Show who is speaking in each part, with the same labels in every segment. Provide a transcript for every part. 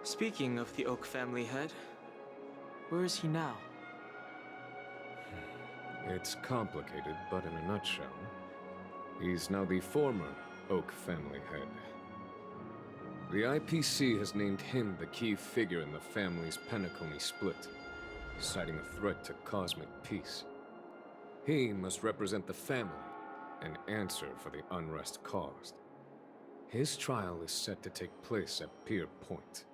Speaker 1: Speaking of the Oak family head, where is he now?
Speaker 2: It's complicated, but in a nutshell, he's now the former Oak family head. The IPC has named him the key figure in the family's Penacony split, citing a threat to cosmic peace. He must represent the family and answer for the unrest caused. His trial is set to take place at Pier Point.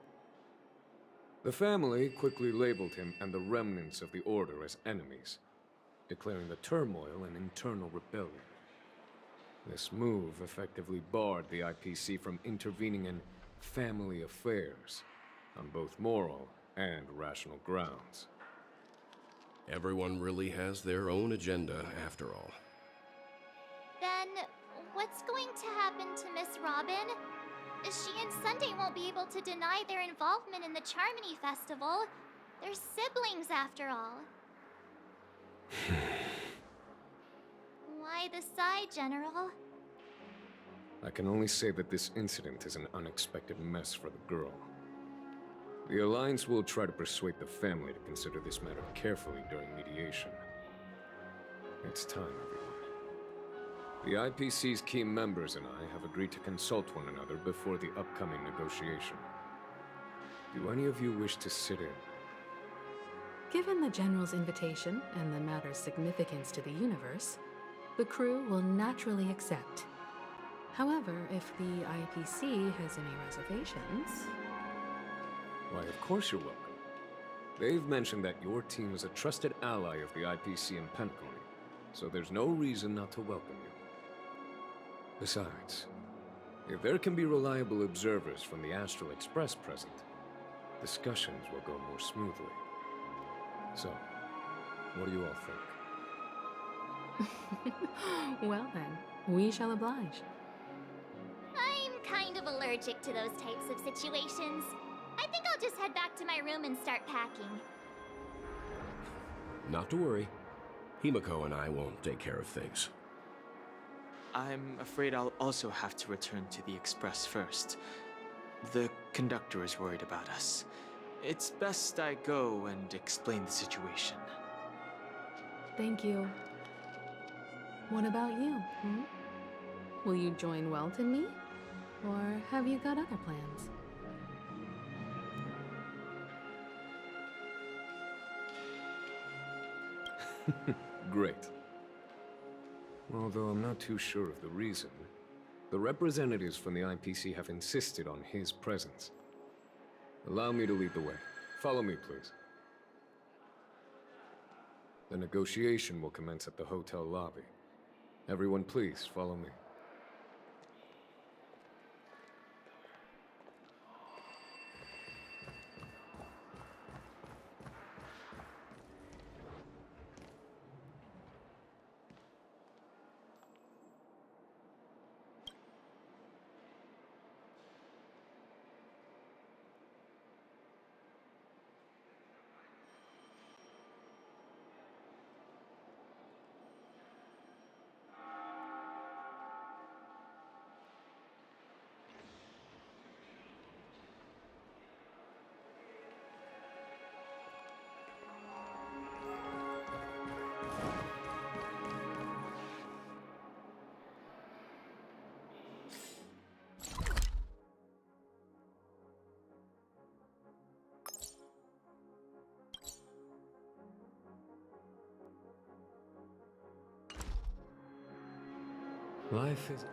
Speaker 2: The family quickly labeled him and the remnants of the Order as enemies, declaring the turmoil an internal rebellion. This move effectively barred the IPC from intervening in family affairs on both moral and rational grounds.
Speaker 3: Everyone really has their own agenda, after all.
Speaker 4: Then, what's going to happen to Miss Robin? She and Sunday won't be able to deny their involvement in the Charmony Festival. They're siblings, after all. Why the sigh, General?
Speaker 2: I can only say that this incident is an unexpected mess for the girl. The Alliance will try to persuade the family to consider this matter carefully during mediation. It's time, everyone. The IPC's key members and I have agreed to consult one another before the upcoming negotiation. Do any of you wish to sit in?
Speaker 5: Given the General's invitation and the matter's significance to the universe, the crew will naturally accept. However, if the IPC has any reservations...
Speaker 2: Why, of course you're welcome. They've mentioned that your team is a trusted ally of the IPC in Penacony, so there's no reason not to welcome you. Besides, if there can be reliable observers from the Astral Express present, discussions will go more smoothly. So, what do you all think?
Speaker 5: Well then, we shall oblige.
Speaker 4: I'm kind of allergic to those types of situations. I think I'll just head back to my room and start packing.
Speaker 3: Not to worry. Himiko and I will take care of things.
Speaker 1: I'm afraid I'll also have to return to the Express first. The conductor is worried about us. It's best I go and explain the situation.
Speaker 5: Thank you. What about you? Will you join Welt and me? Or have you got other plans?
Speaker 2: Great. Although I'm not too sure of the reason, the representatives from the IPC have insisted on his presence. Allow me to lead the way. Follow me, please. The negotiation will commence at the hotel lobby. Everyone, please, follow me. Life is...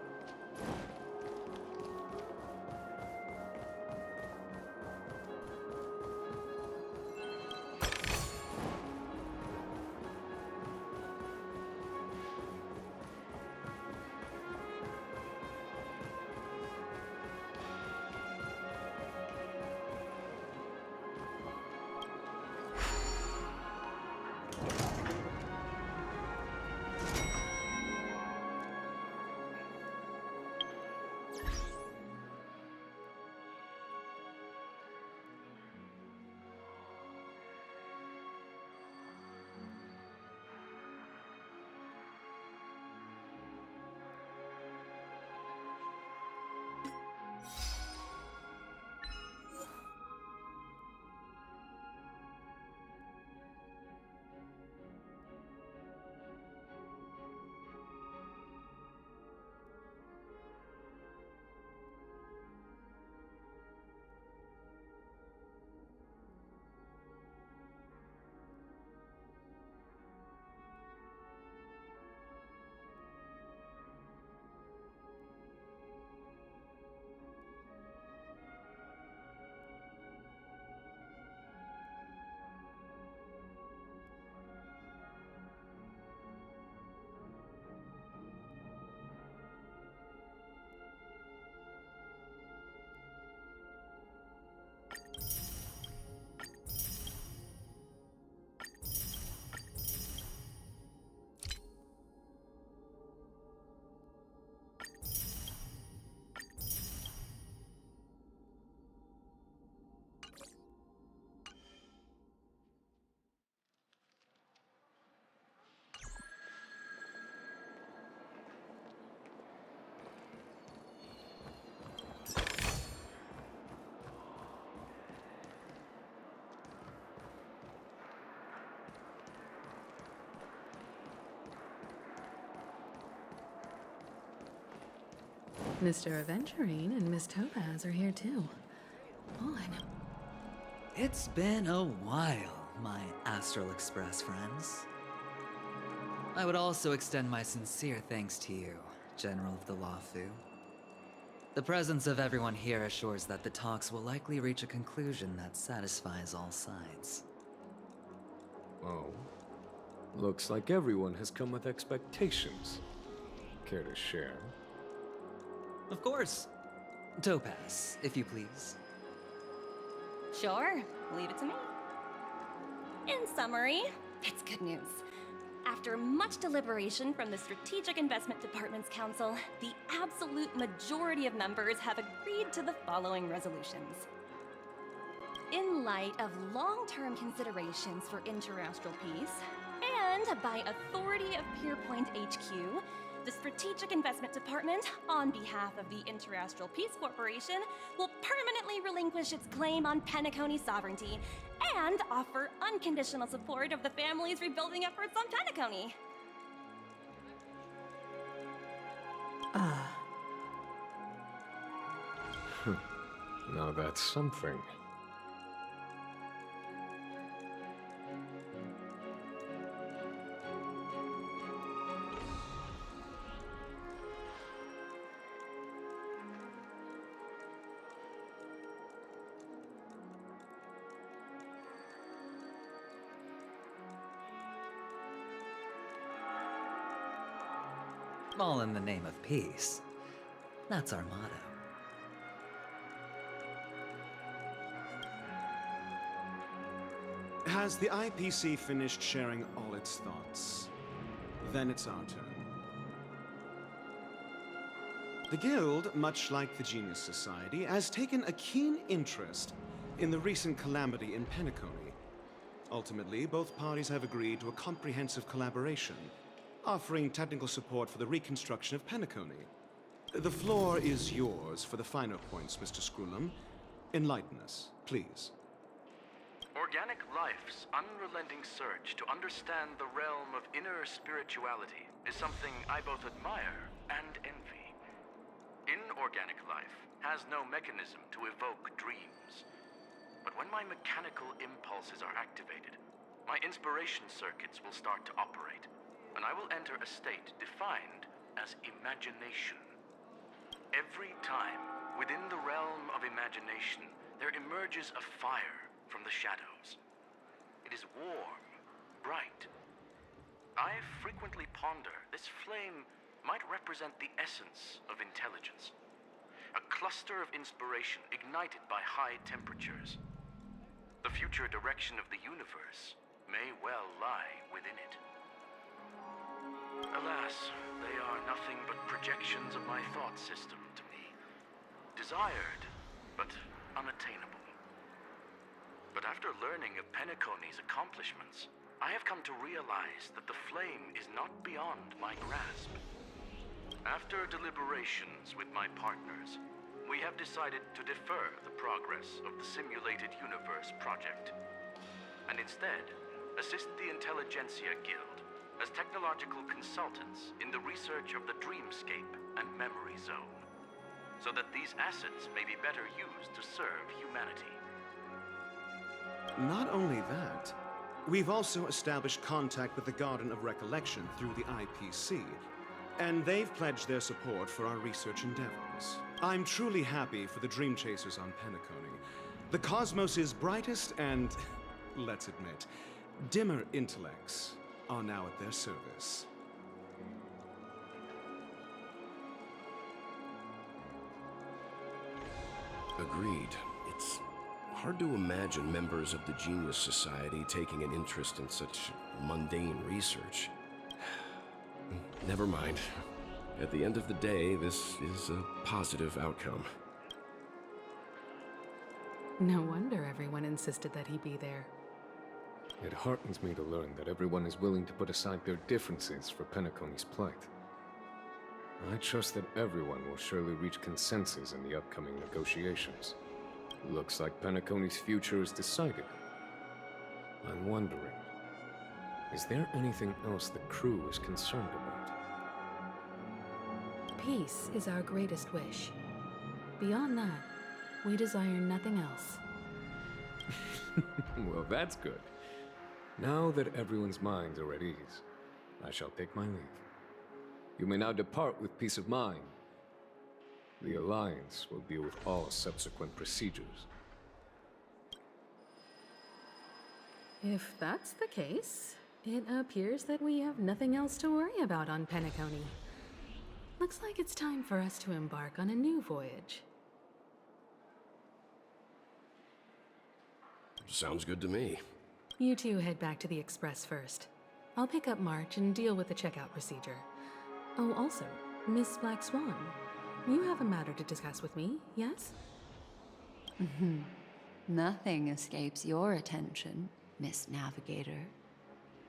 Speaker 5: Mr. Aventurine and Miss Topaz are here too. Oh, I know.
Speaker 6: It's been a while, my Astral Express friends. I would also extend my sincere thanks to you, General of the Lawfu. The presence of everyone here assures that the talks will likely reach a conclusion that satisfies all sides.
Speaker 2: Oh. Looks like everyone has come with expectations. Care to share?
Speaker 6: Of course. Topaz, if you please.
Speaker 7: Sure, leave it to me. In summary, it's good news. After much deliberation from the Strategic Investment Department's Council, the absolute majority of members have agreed to the following resolutions. In light of long-term considerations for interastral peace, and by authority of Pierpoint HQ, the Strategic Investment Department, on behalf of the Interastral Peace Corporation, will permanently relinquish its claim on Penacony sovereignty and offer unconditional support of the family's rebuilding efforts on Penacony.
Speaker 2: Now that's something.
Speaker 6: All in the name of peace. That's our motto.
Speaker 8: Has the IPC finished sharing all its thoughts? Then it's our turn. The Guild, much like the Genius Society, has taken a keen interest in the recent calamity in Penacony. Ultimately, both parties have agreed to a comprehensive collaboration, offering technical support for the reconstruction of Penacony. The floor is yours for the finer points, Mr. Screwlum. Enlighten us, please.
Speaker 9: Organic life's unrelenting search to understand the realm of inner spirituality is something I both admire and envy. Inorganic life has no mechanism to evoke dreams. But when my mechanical impulses are activated, my inspiration circuits will start to operate, and I will enter a state defined as imagination. Every time, within the realm of imagination, there emerges a fire from the shadows. It is warm, bright. I frequently ponder this flame might represent the essence of intelligence. A cluster of inspiration ignited by high temperatures. The future direction of the universe may well lie within it. Alas, they are nothing but projections of my thought system to me. Desired, but unattainable. But after learning of Penacony's accomplishments, I have come to realize that the flame is not beyond my grasp. After deliberations with my partners, we have decided to defer the progress of the Simulated Universe project, and instead assist the Intelligentsia Guild as technological consultants in the research of the Dreamscape and Memory Zone, so that these assets may be better used to serve humanity.
Speaker 8: Not only that, we've also established contact with the Garden of Recollection through the IPC, and they've pledged their support for our research endeavors. I'm truly happy for the Dream Chasers on Penacony. The cosmos' brightest and, let's admit, dimmer intellects are now at their service.
Speaker 3: Agreed. It's hard to imagine members of the Genius Society taking an interest in such mundane research. Never mind. At the end of the day, this is a positive outcome.
Speaker 5: No wonder everyone insisted that he be there.
Speaker 2: It heartens me to learn that everyone is willing to put aside their differences for Penacony's plight. I trust that everyone will surely reach consensus in the upcoming negotiations. Looks like Penacony's future is decided. I'm wondering, is there anything else the crew is concerned about?
Speaker 5: Peace is our greatest wish. Beyond that, we desire nothing else.
Speaker 2: Well, that's good. Now that everyone's minds are at ease, I shall take my leave. You may now depart with peace of mind. The Alliance will deal with all subsequent procedures.
Speaker 5: If that's the case, it appears that we have nothing else to worry about on Penacony. Looks like it's time for us to embark on a new voyage.
Speaker 3: Sounds good to me.
Speaker 5: You two head back to the Express first. I'll pick up March and deal with the checkout procedure. Oh, also, Miss Black Swan, you have a matter to discuss with me, yes?
Speaker 10: Nothing escapes your attention, Miss Navigator.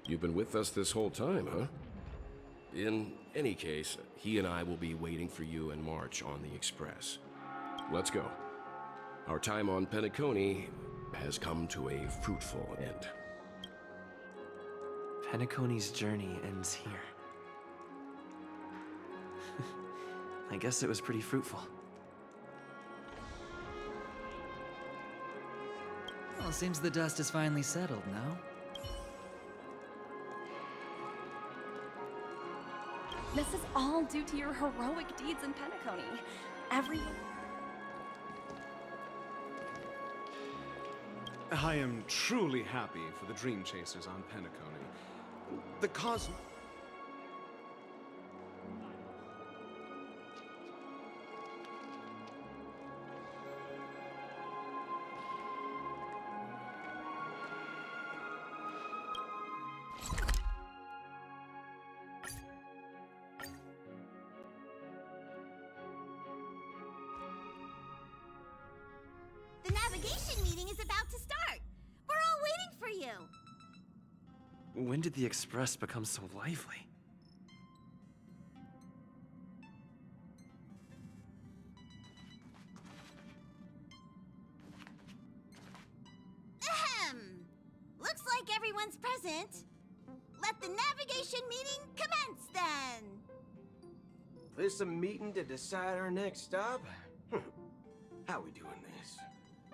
Speaker 3: You've been with us this whole time, huh? In any case, he and I will be waiting for you and March on the Express. Let's go. Our time on Penacony has come to a fruitful end.
Speaker 11: Penacony's journey ends here. I guess it was pretty fruitful.
Speaker 6: Well, seems the dust is finally settled now.
Speaker 7: This is all due to your heroic deeds in Penacony. Everyone.
Speaker 8: I am truly happy for the Dream Chasers on Penacony. The cause...
Speaker 12: The navigation meeting is about to start. We're all waiting for you.
Speaker 11: When did the Express become so lively?
Speaker 12: Ahem. Looks like everyone's present. Let the navigation meeting commence then.
Speaker 13: This a meeting to decide our next stop? How we doing this?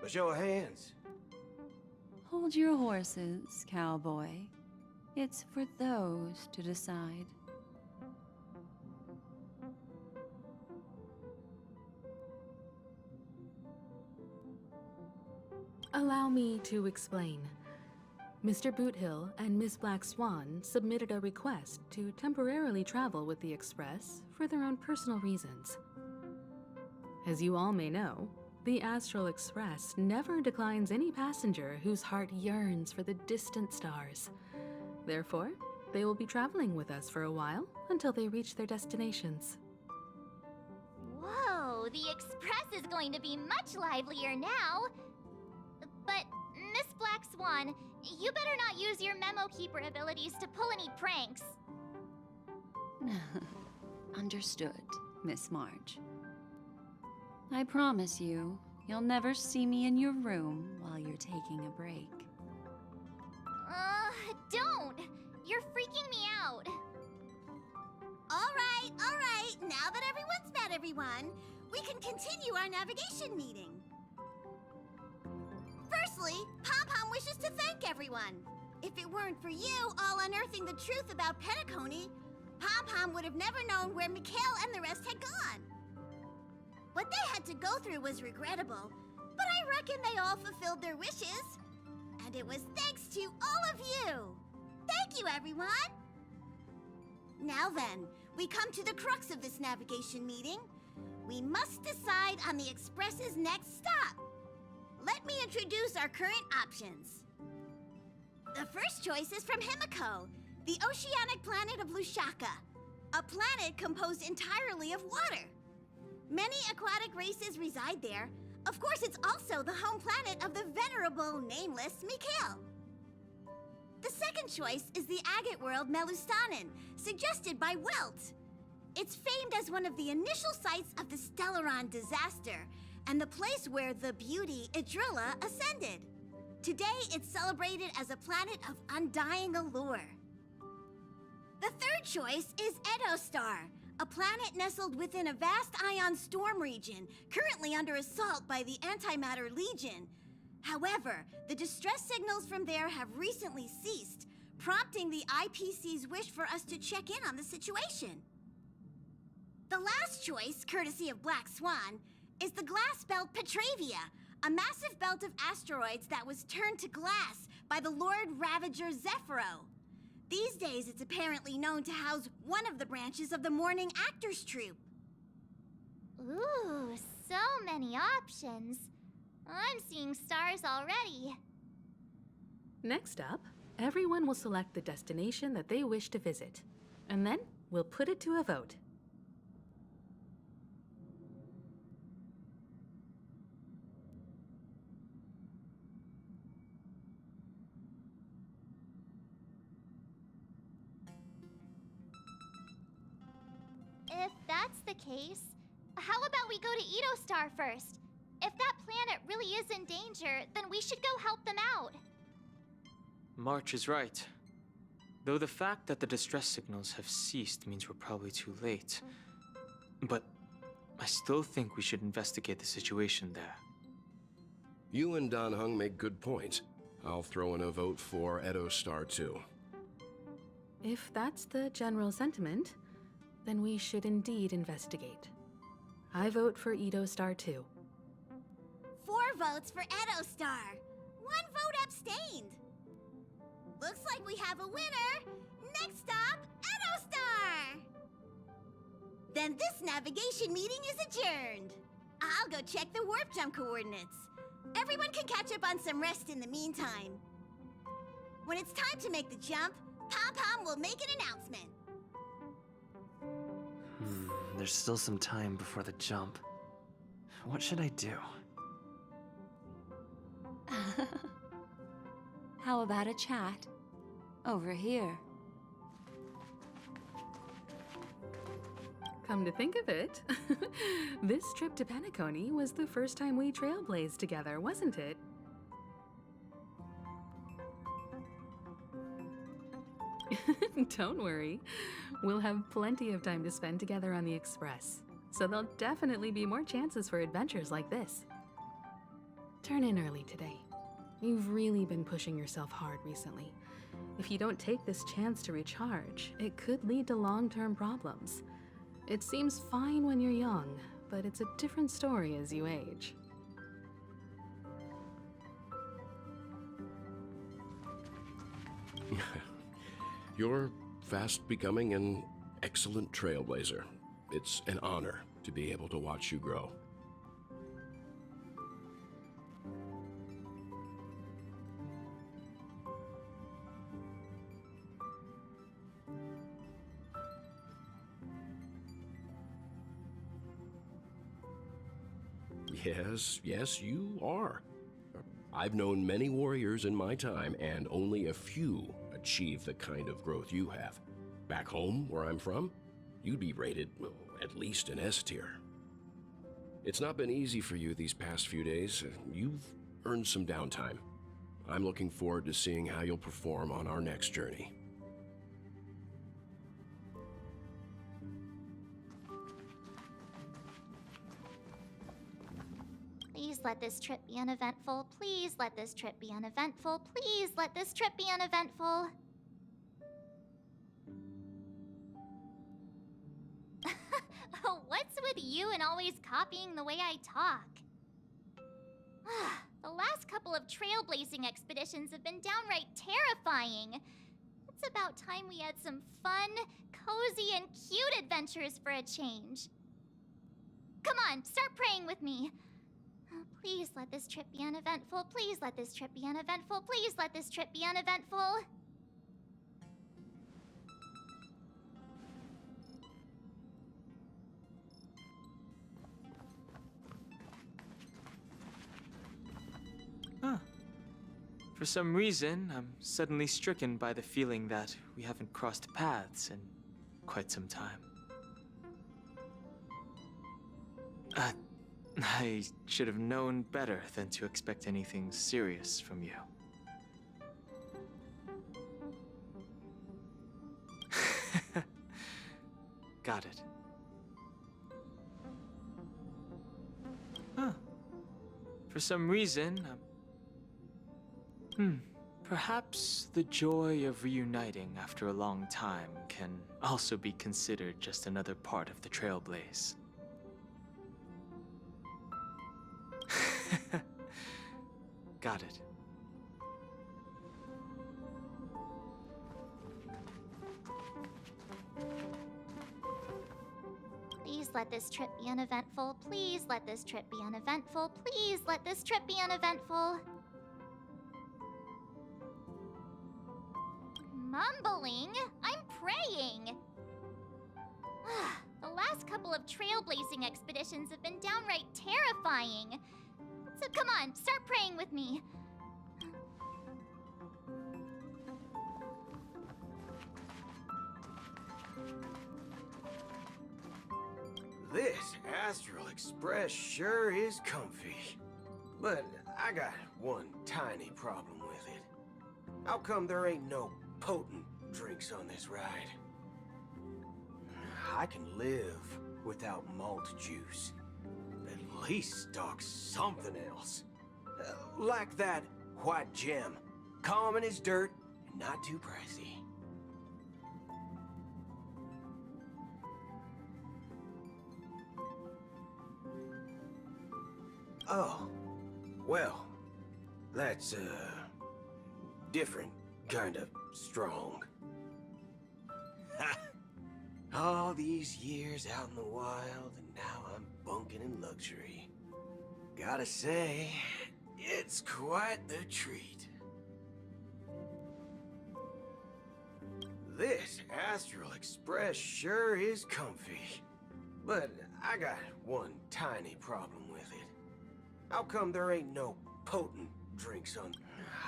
Speaker 13: A show of hands.
Speaker 10: Hold your horses, cowboy. It's for those to decide.
Speaker 5: Allow me to explain. Mr. Boothill and Miss Black Swan submitted a request to temporarily travel with the Express for their own personal reasons. As you all may know, the Astral Express never declines any passenger whose heart yearns for the distant stars. Therefore, they will be traveling with us for a while until they reach their destinations.
Speaker 4: Whoa, the Express is going to be much livelier now. But, Miss Black Swan, you better not use your Memo Keeper abilities to pull any pranks.
Speaker 10: Understood, Miss March. I promise you, you'll never see me in your room while you're taking a break.
Speaker 4: Don't! You're freaking me out.
Speaker 12: All right. Now that everyone's met everyone, we can continue our navigation meeting. Firstly, Pom-Pom wishes to thank everyone. If it weren't for you all unearthing the truth about Penacony, Pom-Pom would have never known where Mikhail and the rest had gone. What they had to go through was regrettable, but I reckon they all fulfilled their wishes. And it was thanks to all of you. Thank you, everyone. Now then, we come to the crux of this navigation meeting. We must decide on the Express's next stop. Let me introduce our current options. The first choice is from Himiko, the oceanic planet of Lushaka, a planet composed entirely of water. Many aquatic races reside there. Of course, it's also the home planet of the venerable, nameless Mikhail. The second choice is the agate world Melustanin, suggested by Welt. It's famed as one of the initial sites of the Stellaron disaster, and the place where the beauty Idrilla ascended. Today, it's celebrated as a planet of undying allure. The third choice is Edostar, a planet nestled within a vast ion storm region, currently under assault by the Antimatter Legion. However, the distress signals from there have recently ceased, prompting the IPC's wish for us to check in on the situation. The last choice, courtesy of Black Swan, is the glass belt Petravia, a massive belt of asteroids that was turned to glass by the Lord Ravager Zephyro. These days, it's apparently known to house one of the branches of the Morning Actors Troupe.
Speaker 4: Ooh, so many options. I'm seeing stars already.
Speaker 5: Next up, everyone will select the destination that they wish to visit, and then we'll put it to a vote.
Speaker 4: If that's the case, how about we go to Edo Star first? If that planet really is in danger, then we should go help them out.
Speaker 1: March is right. Though the fact that the distress signals have ceased means we're probably too late. But I still think we should investigate the situation there.
Speaker 3: You and Dan Heng make good points. I'll throw in a vote for Edo Star too.
Speaker 5: If that's the general sentiment, then we should indeed investigate. I vote for Edo Star too.
Speaker 12: 4 votes for Edo Star. 1 vote abstained. Looks like we have a winner. Next stop, Edo Star. Then this navigation meeting is adjourned. I'll go check the warp jump coordinates. Everyone can catch up on some rest in the meantime. When it's time to make the jump, Pom-Pom will make an announcement.
Speaker 11: There's still some time before the jump. What should I do?
Speaker 10: How about a chat? Over here.
Speaker 5: Come to think of it, this trip to Penacony was the first time we trailblazed together, wasn't it? Don't worry. We'll have plenty of time to spend together on the Express, so there'll definitely be more chances for adventures like this. Turn in early today. You've really been pushing yourself hard recently. If you don't take this chance to recharge, it could lead to long-term problems. It seems fine when you're young, but it's a different story as you age.
Speaker 3: You're fast becoming an excellent trailblazer. It's an honor to be able to watch you grow. Yes, you are. I've known many warriors in my time, and only a few achieve the kind of growth you have. Back home, where I'm from, you'd be rated at least an S tier. It's not been easy for you these past few days. You've earned some downtime. I'm looking forward to seeing how you'll perform on our next journey.
Speaker 4: Please let this trip be uneventful. Please let this trip be uneventful. Please let this trip be uneventful. What's with you and always copying the way I talk? The last couple of trailblazing expeditions have been downright terrifying. It's about time we had some fun, cozy, and cute adventures for a change. Come on, start praying with me. Please let this trip be uneventful. Please let this trip be uneventful. Please let this trip be uneventful.
Speaker 1: Huh. For some reason, I'm suddenly stricken by the feeling that we haven't crossed paths in quite some time. I should have known better than to expect anything serious from you. Got it. For some reason, perhaps the joy of reuniting after a long time can also be considered just another part of the Trailblaze. Got it.
Speaker 4: Please let this trip be uneventful. Please let this trip be uneventful. Please let this trip be uneventful. Mumbling? I'm praying. The last couple of trailblazing expeditions have been downright terrifying. So come on, start praying with me.
Speaker 13: This Astral Express sure is comfy. But I got one tiny problem with it. How come there ain't no potent drinks on this ride? I can live without malt juice. At least stock something else. Like that white gem. Common as dirt and not too pricey. Oh, well, that's, different kind of strong. Ha! All these years out in the wild, and now I'm bunking in luxury. Gotta say, it's quite the treat. This Astral Express sure is comfy. But I got one tiny problem with it. How come there ain't no potent drinks on...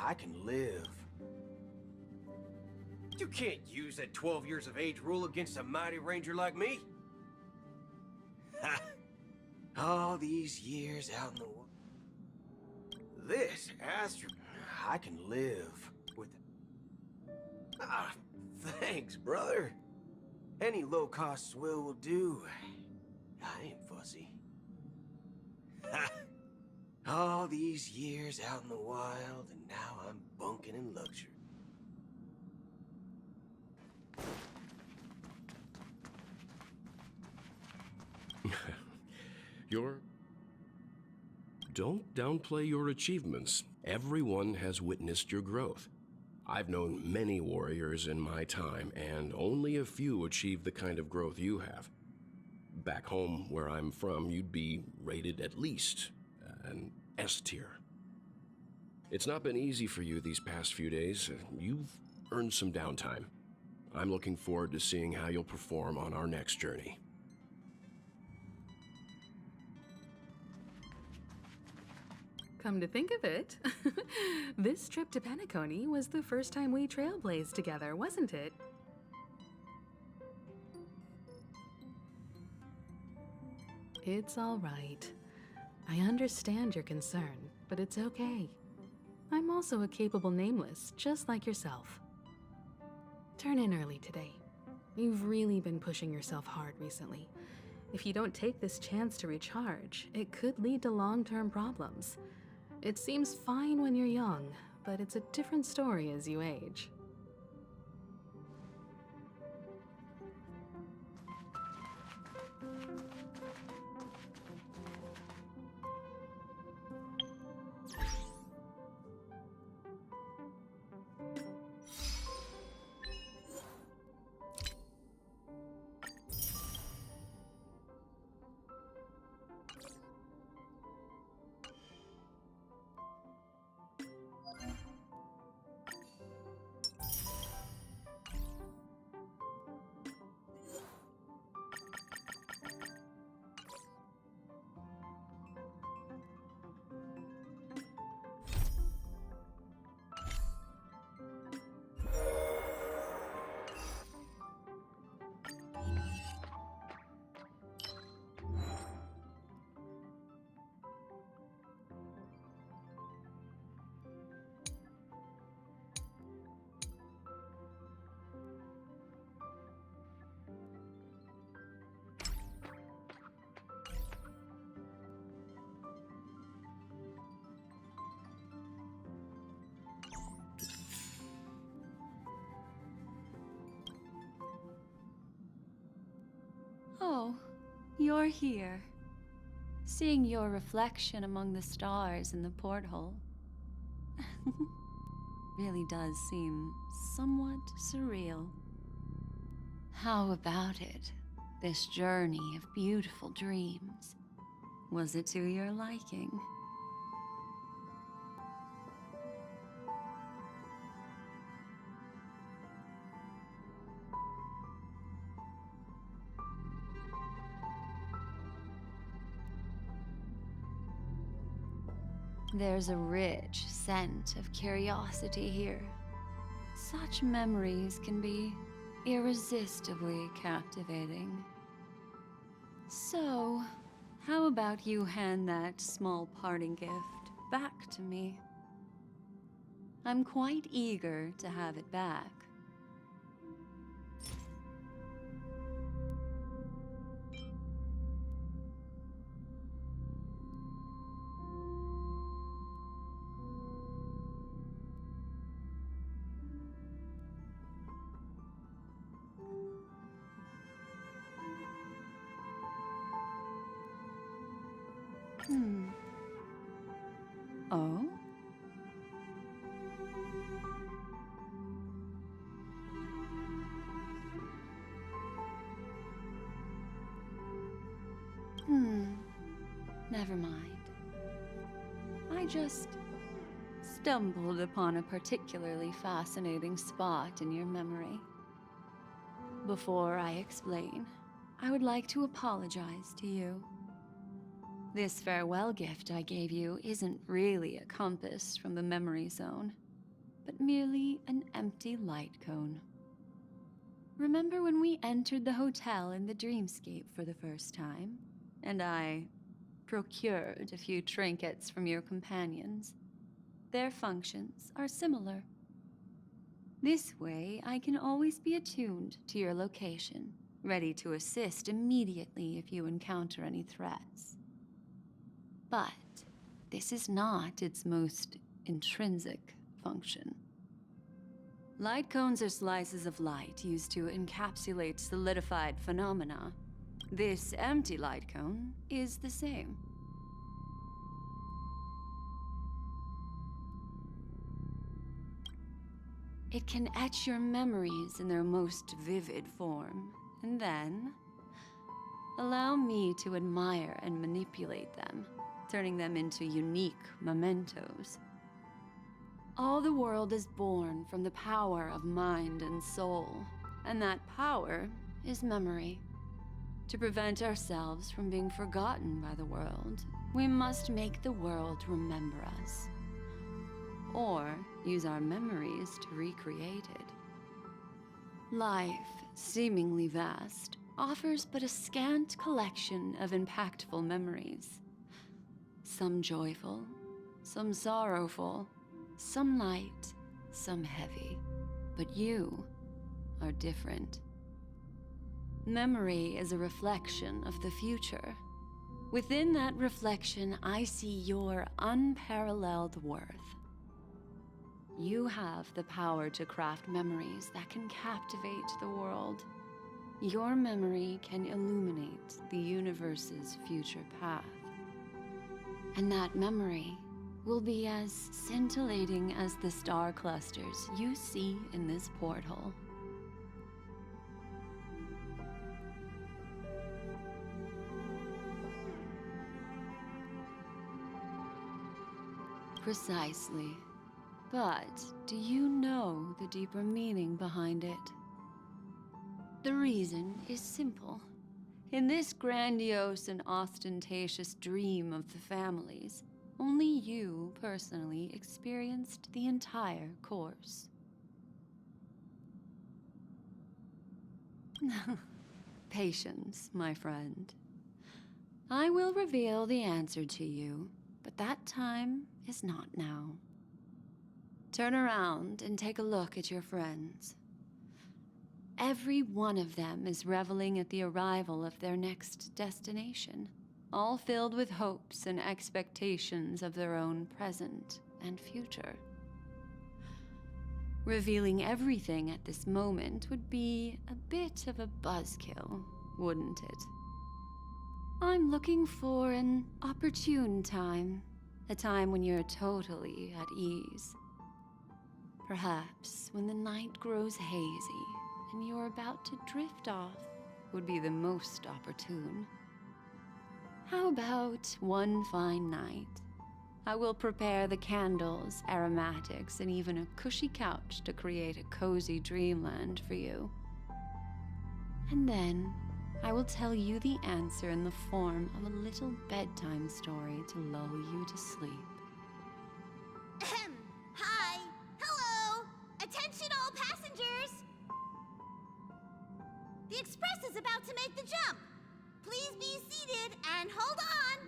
Speaker 13: I can live. You can't use that 12 years of age rule against a mighty ranger like me. Ha! All these years out in the world. This Astro... I can live with... Ah, thanks, brother. Any low-cost swill will do. I ain't fussy. Ha! All these years out in the wild, and now I'm bunking in luxury.
Speaker 3: Don't downplay your achievements. Everyone has witnessed your growth. I've known many warriors in my time, and only a few achieve the kind of growth you have. Back home, where I'm from, you'd be rated at least an S tier. It's not been easy for you these past few days. You've earned some downtime. I'm looking forward to seeing how you'll perform on our next journey.
Speaker 5: Come to think of it, this trip to Penacony was the first time we trailblazed together, wasn't it? It's all right. I understand your concern, but it's okay. I'm also a capable nameless, just like yourself. Turn in early today. You've really been pushing yourself hard recently. If you don't take this chance to recharge, it could lead to long-term problems. It seems fine when you're young, but it's a different story as you age.
Speaker 10: Oh, you're here. Seeing your reflection among the stars in the porthole really does seem somewhat surreal. How about it? This journey of beautiful dreams. Was it to your liking? There's a rich scent of curiosity here. Such memories can be irresistibly captivating. So, how about you hand that small parting gift back to me? I'm quite eager to have it back. Oh? Never mind. I just stumbled upon a particularly fascinating spot in your memory. Before I explain, I would like to apologize to you. This farewell gift I gave you isn't really a compass from the memory zone, but merely an empty light cone. Remember when we entered the hotel in the dreamscape for the first time, and I procured a few trinkets from your companions? Their functions are similar. This way, I can always be attuned to your location, ready to assist immediately if you encounter any threats. But this is not its most intrinsic function. Light cones are slices of light used to encapsulate solidified phenomena. This empty light cone is the same. It can etch your memories in their most vivid form, and then allow me to admire and manipulate them, turning them into unique mementos. All the world is born from the power of mind and soul, and that power is memory. To prevent ourselves from being forgotten by the world, we must make the world remember us, or use our memories to recreate it. Life, seemingly vast, offers but a scant collection of impactful memories. Some joyful, some sorrowful, some light, some heavy. But you are different. Memory is a reflection of the future. Within that reflection, I see your unparalleled worth. You have the power to craft memories that can captivate the world. Your memory can illuminate the universe's future path. And that memory will be as scintillating as the star clusters you see in this porthole. Precisely. But do you know the deeper meaning behind it? The reason is simple. In this grandiose and ostentatious dream of the families, only you personally experienced the entire course. Patience, my friend. I will reveal the answer to you, but that time is not now. Turn around and take a look at your friends. Every one of them is reveling at the arrival of their next destination, all filled with hopes and expectations of their own present and future. Revealing everything at this moment would be a bit of a buzzkill, wouldn't it? I'm looking for an opportune time. A time when you're totally at ease. Perhaps when the night grows hazy and you're about to drift off would be the most opportune. How about one fine night? I will prepare the candles, aromatics, and even a cushy couch to create a cozy dreamland for you. And then I will tell you the answer in the form of a little bedtime story to lull you to sleep.
Speaker 12: Ahem. Hi. Hello. Attention all passengers. The express is about to make the jump. Please be seated and hold on.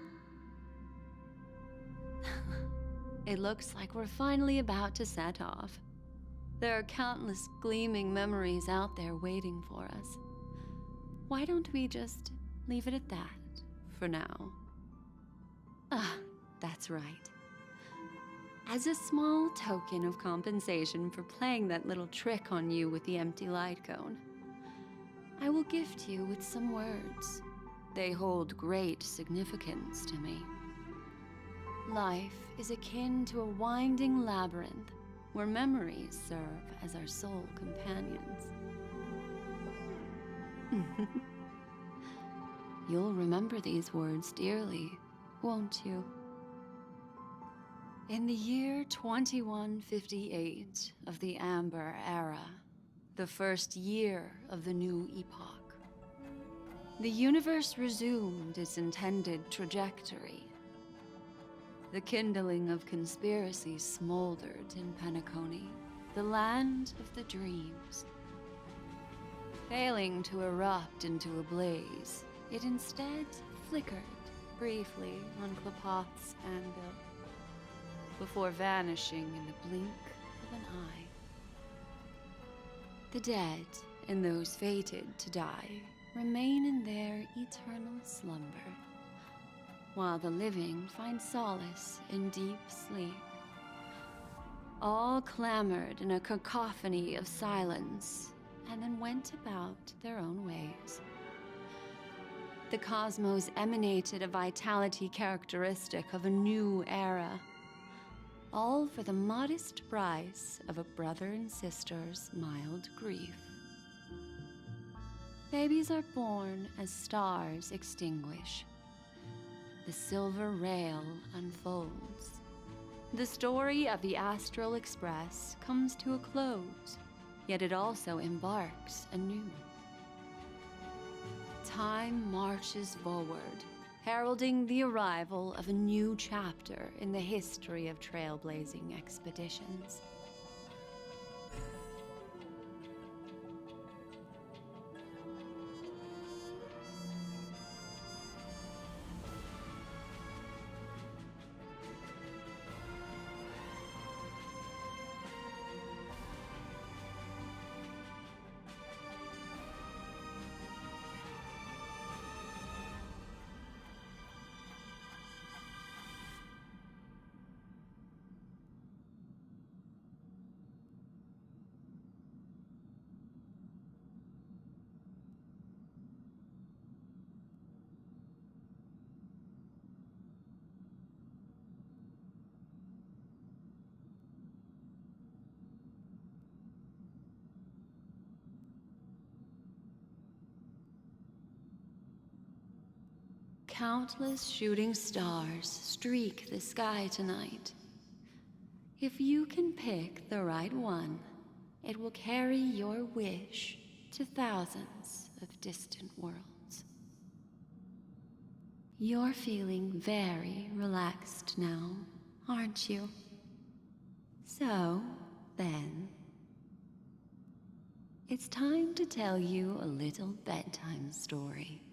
Speaker 10: It looks like we're finally about to set off. There are countless gleaming memories out there waiting for us. Why don't we just leave it at that for now? Ah, that's right. As a small token of compensation for playing that little trick on you with the empty light cone, I will gift you with some words. They hold great significance to me. Life is akin to a winding labyrinth where memories serve as our sole companions. You'll remember these words dearly, won't you? In the year 2158 of the Amber Era, the first year of the new epoch, the universe resumed its intended trajectory. The kindling of conspiracy smoldered in Penacony, the land of the dreams. Failing to erupt into a blaze, it instead flickered briefly on Klapoth's anvil, before vanishing in the blink of an eye. The dead and those fated to die remain in their eternal slumber, while the living find solace in deep sleep. All clamored in a cacophony of silence, and then went about their own ways. The cosmos emanated a vitality characteristic of a new era, all for the modest price of a brother and sister's mild grief. Babies are born as stars extinguish. The silver rail unfolds. The story of the Astral Express comes to a close, yet it also embarks anew. Time marches forward, heralding the arrival of a new chapter in the history of trailblazing expeditions. Countless shooting stars streak the sky tonight. If you can pick the right one, it will carry your wish to thousands of distant worlds. You're feeling very relaxed now, aren't you? So, then, it's time to tell you a little bedtime story.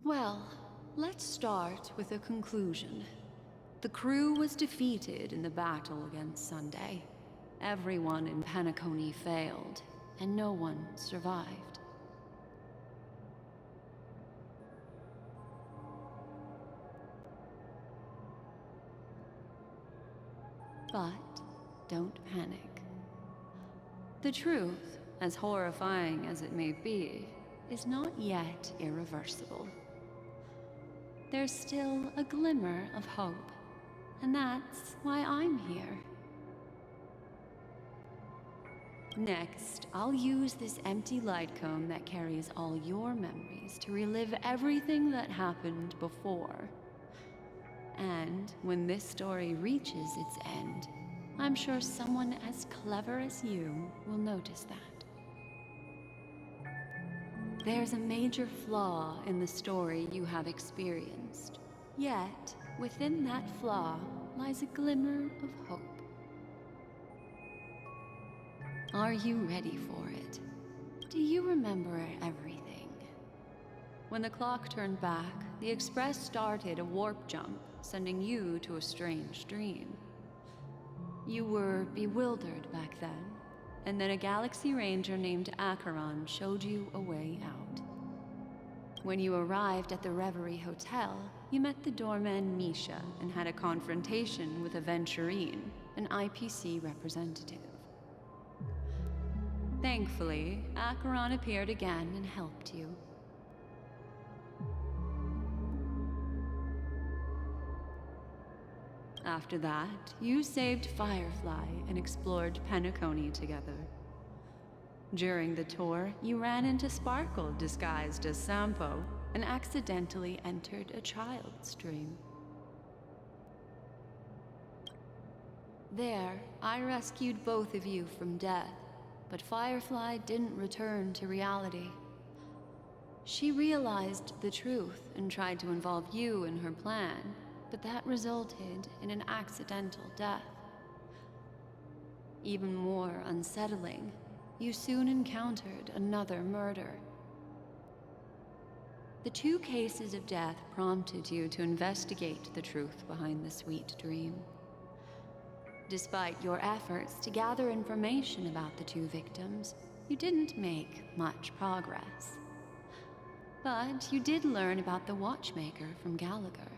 Speaker 10: Well, let's start with a conclusion. The crew was defeated in the battle against Sunday. Everyone in Penacony failed, and no one survived. But don't panic. The truth as horrifying as it may be, is not yet irreversible. There's still a glimmer of hope, and that's why I'm here. Next, I'll use this empty light cone that carries all your memories to relive everything that happened before. And when this story reaches its end, I'm sure someone as clever as you will notice that. There's a major flaw in the story you have experienced. Yet, within that flaw lies a glimmer of hope. Are you ready for it? Do you remember everything? When the clock turned back, the Express started a warp jump, sending you to a strange dream. You were bewildered back then, and then a Galaxy Ranger named Acheron showed you a way out. When you arrived at the Reverie Hotel, you met the doorman Misha and had a confrontation with Aventurine, an IPC representative. Thankfully, Acheron appeared again and helped you. After that, you saved Firefly and explored Penacony together. During the tour, you ran into Sparkle disguised as Sampo and accidentally entered a child's dream. There, I rescued both of you from death, but Firefly didn't return to reality. She realized the truth and tried to involve you in her plan, but that resulted in an accidental death. Even more unsettling, you soon encountered another murder. The two cases of death prompted you to investigate the truth behind the sweet dream. Despite your efforts to gather information about the two victims, you didn't make much progress. But you did learn about the watchmaker from Gallagher.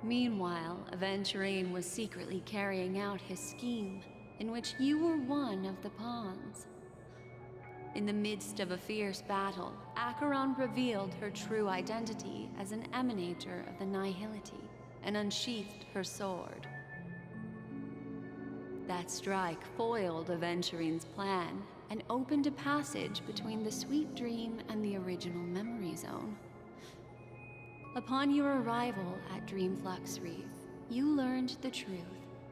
Speaker 10: Meanwhile, Aventurine was secretly carrying out his scheme, in which you were one of the pawns. In the midst of a fierce battle, Acheron revealed her true identity as an emanator of the Nihility and unsheathed her sword. That strike foiled Aventurine's plan and opened a passage between the sweet dream and the original memory zone. Upon your arrival at Dreamflux Reef, you learned the truth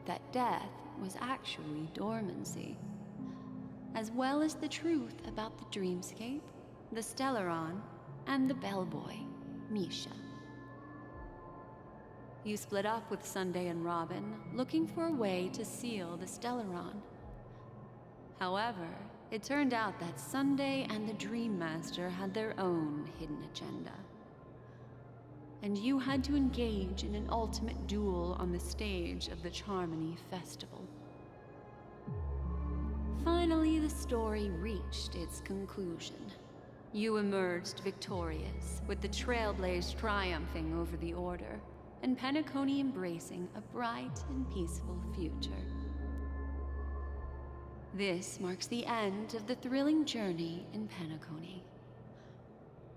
Speaker 10: that death was actually dormancy, as well as the truth about the dreamscape, the Stellaron, and the bellboy, Misha. You split up with Sunday and Robin, looking for a way to seal the Stellaron. However, it turned out that Sunday and the Dream Master had their own hidden agenda. And you had to engage in an ultimate duel on the stage of the Charmony Festival. Finally, the story reached its conclusion. You emerged victorious, with the Trailblaze triumphing over the Order, and Penacony embracing a bright and peaceful future. This marks the end of the thrilling journey in Penacony.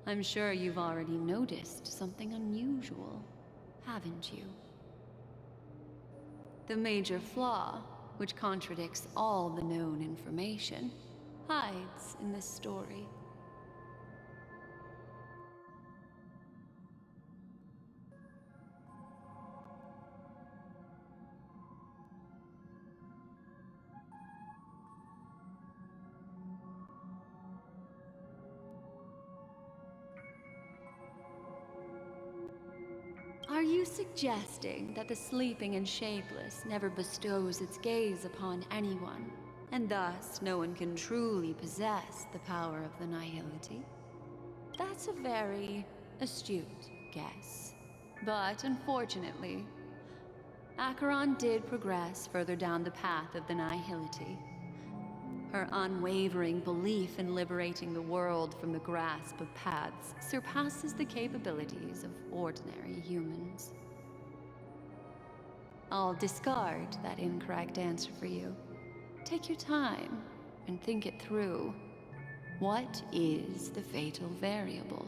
Speaker 10: I'm sure you've already noticed something unusual, haven't you? The major flaw, which contradicts all the known information, hides in this story. Are you suggesting that the sleeping and shapeless never bestows its gaze upon anyone, and thus no one can truly possess the power of the Nihility? That's a very astute guess. But unfortunately, Acheron did progress further down the path of the Nihility. Her unwavering belief in liberating the world from the grasp of paths surpasses the capabilities of ordinary humans. I'll discard that incorrect answer for you. Take your time. and think it through. What is the fatal variable?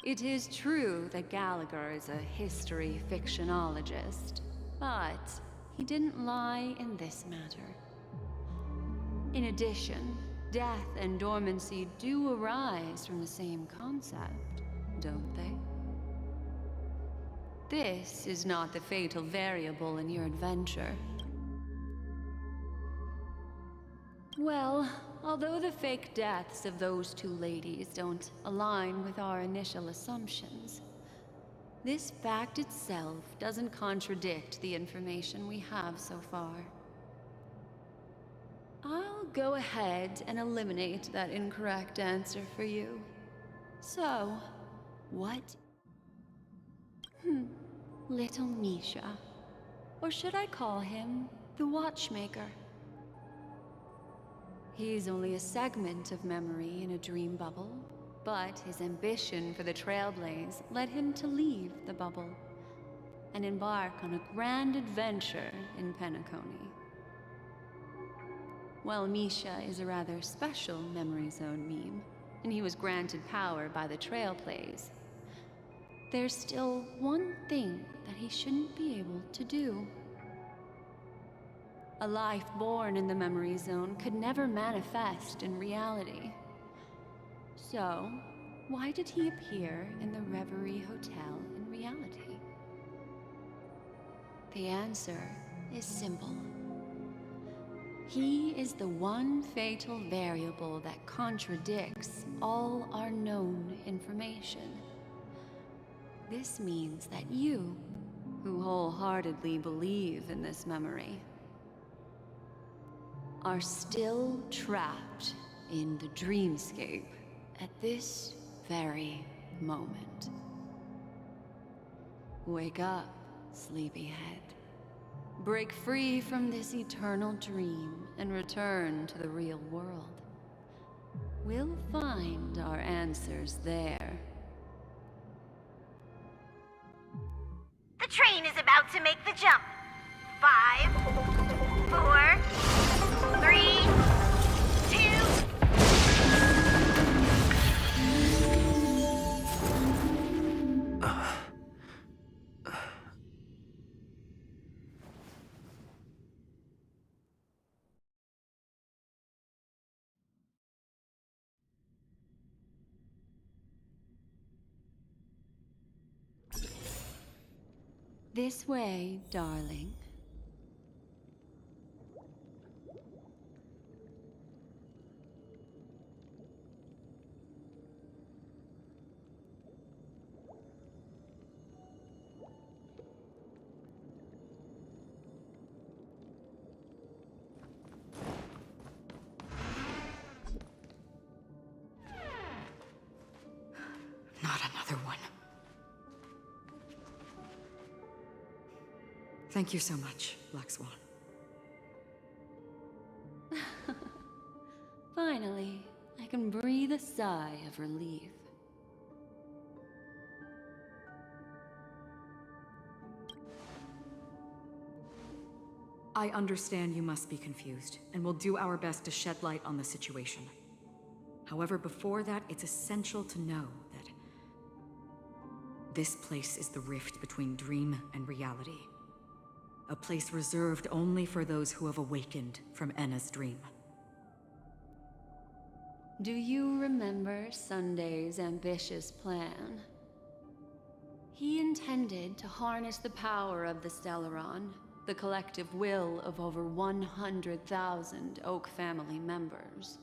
Speaker 10: It is true that Gallagher is a history fictionologist, but he didn't lie in this matter. In addition, death and dormancy do arise from the same concept, don't they? This is not the fatal variable in your adventure. Well, although the fake deaths of those two ladies don't align with our initial assumptions, this fact itself doesn't contradict the information we have so far. I'll go ahead and eliminate that incorrect answer for you. So, what? Little Misha. Or should I call him the Watchmaker? He's only a segment of memory in a dream bubble, but his ambition for the Trailblaze led him to leave the bubble and embark on a grand adventure in Penacony. While Misha is a rather special Memory Zone meme, and he was granted power by the Trailblaze, there's still one thing that he shouldn't be able to do. A life born in the Memory Zone could never manifest in reality. So, why did he appear in the Reverie Hotel in reality? The answer is simple. He is the one fatal variable that contradicts all our known information. This means that you, who wholeheartedly believe in this memory, are still trapped in the dreamscape at this very moment. Wake up, sleepyhead. Break free from this eternal dream and return to the real world. We'll find our answers there.
Speaker 12: The train is about to make the jump. 5, 4, 3, 2.
Speaker 10: This way, darling.
Speaker 14: Not another one. Thank you so much, Black Swan.
Speaker 10: Finally, I can breathe a sigh of relief.
Speaker 14: I understand you must be confused, and we'll do our best to shed light on the situation. However, before that, it's essential to know that this place is the rift between dream and reality. A place reserved only for those who have awakened from Enna's dream.
Speaker 10: Do you remember Sunday's ambitious plan? He intended to harness the power of the Stellaron, the collective will of over 100,000 Oak family members,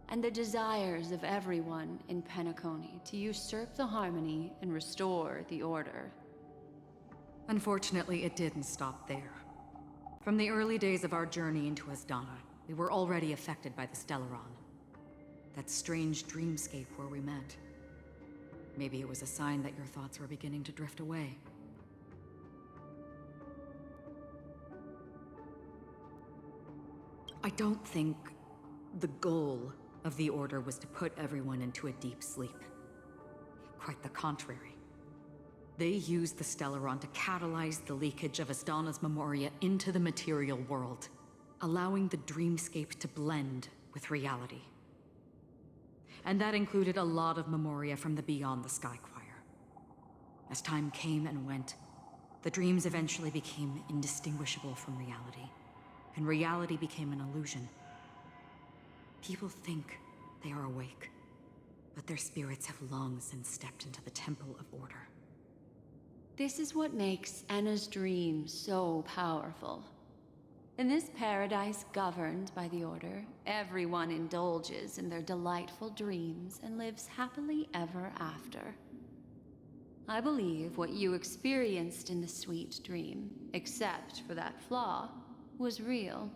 Speaker 10: and the desires of everyone in Penacony to usurp the harmony and restore the order.
Speaker 14: Unfortunately, it didn't stop there. From the early days of our journey into Asdana, we were already affected by the Stellaron. That strange dreamscape where we met. Maybe it was a sign that your thoughts were beginning to drift away. I don't think the goal of the Order was to put everyone into a deep sleep. Quite the contrary. They used the Stellaron to catalyze the leakage of Asdana's memoria into the material world, allowing the dreamscape to blend with reality. And that included a lot of memoria from the Beyond the Sky Choir. As time came and went, the dreams eventually became indistinguishable from reality, and reality became an illusion. People think they are awake, but their spirits have long since stepped into the Temple of Order.
Speaker 10: This is what makes Enna's dream so powerful. In this paradise governed by the Order, everyone indulges in their delightful dreams and lives happily ever after. I believe what you experienced in the sweet dream, except for that flaw, was real.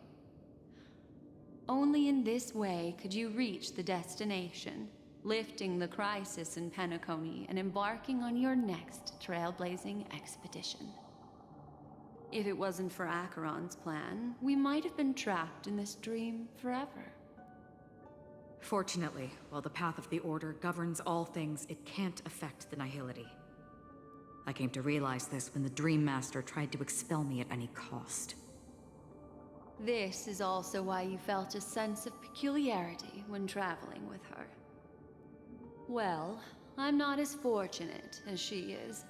Speaker 10: Only in this way could you reach the destination, lifting the crisis in Penacony and embarking on your next trailblazing expedition. If it wasn't for Acheron's plan, we might have been trapped in this dream forever.
Speaker 14: Fortunately, while the path of the Order governs all things, it can't affect the Nihility. I came to realize this when the Dream Master tried to expel me at any cost.
Speaker 10: This is also why you felt a sense of peculiarity when traveling with her. Well, I'm not as fortunate as she is.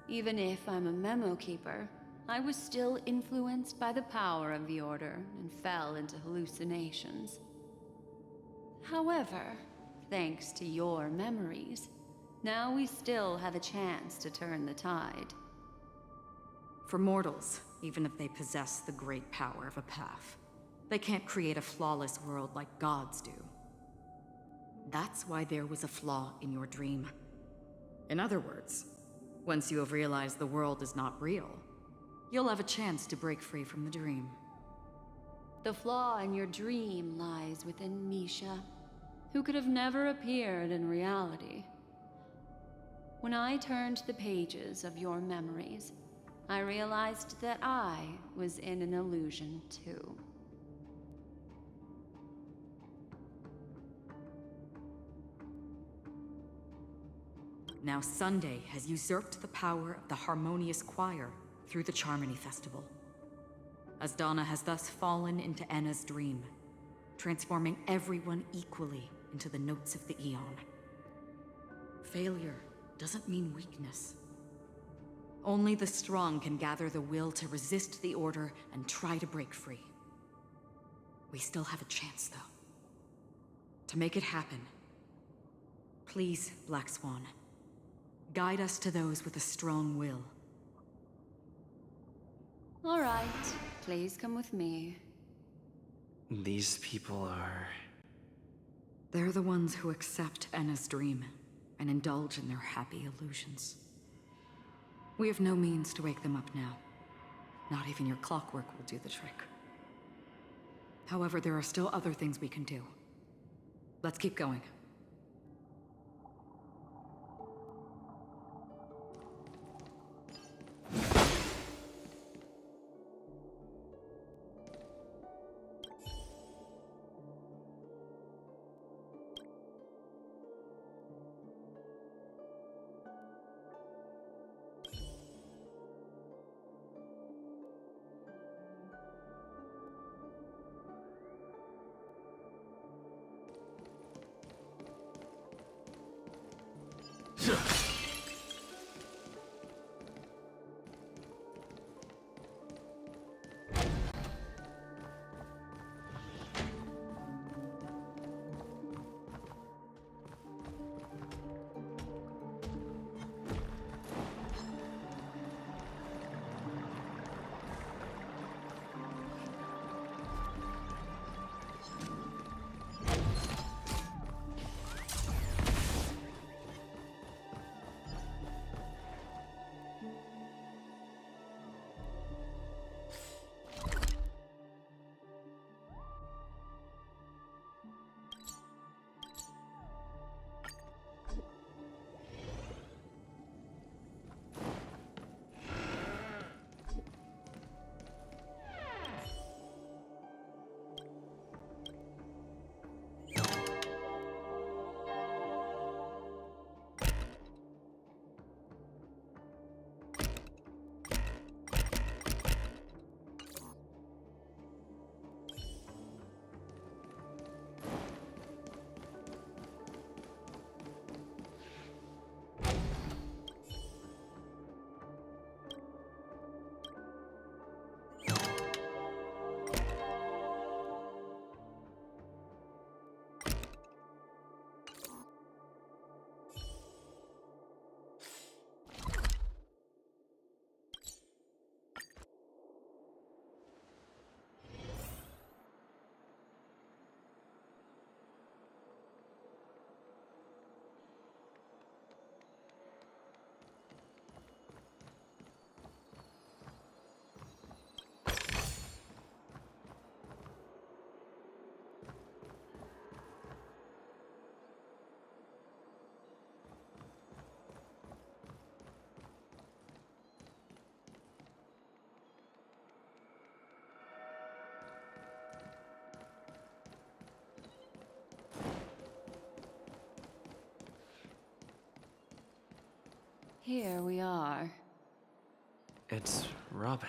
Speaker 10: Even if I'm a memo keeper, I was still influenced by the power of the Order and fell into hallucinations. However, thanks to your memories, now we still have a chance to turn the tide.
Speaker 14: For mortals, even if they possess the great power of a path, they can't create a flawless world like gods do. That's why there was a flaw in your dream. In other words, once you have realized the world is not real, you'll have a chance to break free from the dream.
Speaker 10: The flaw in your dream lies within Misha, who could have never appeared in reality. When I turned the pages of your memories, I realized that I was in an illusion too.
Speaker 14: Now Sunday has usurped the power of the Harmonious Choir through the Charmony Festival. Asdana has thus fallen into Enna's dream, transforming everyone equally into the notes of the Eon. Failure doesn't mean weakness. Only the strong can gather the will to resist the Order and try to break free. We still have a chance, though. To make it happen, please, Black Swan, guide us to those with a strong will.
Speaker 10: All right, please come with me.
Speaker 11: These people are...
Speaker 14: They're the ones who accept Enna's dream and indulge in their happy illusions. We have no means to wake them up now. Not even your clockwork will do the trick. However, there are still other things we can do. Let's keep going.
Speaker 10: Here we are.
Speaker 11: It's Robin.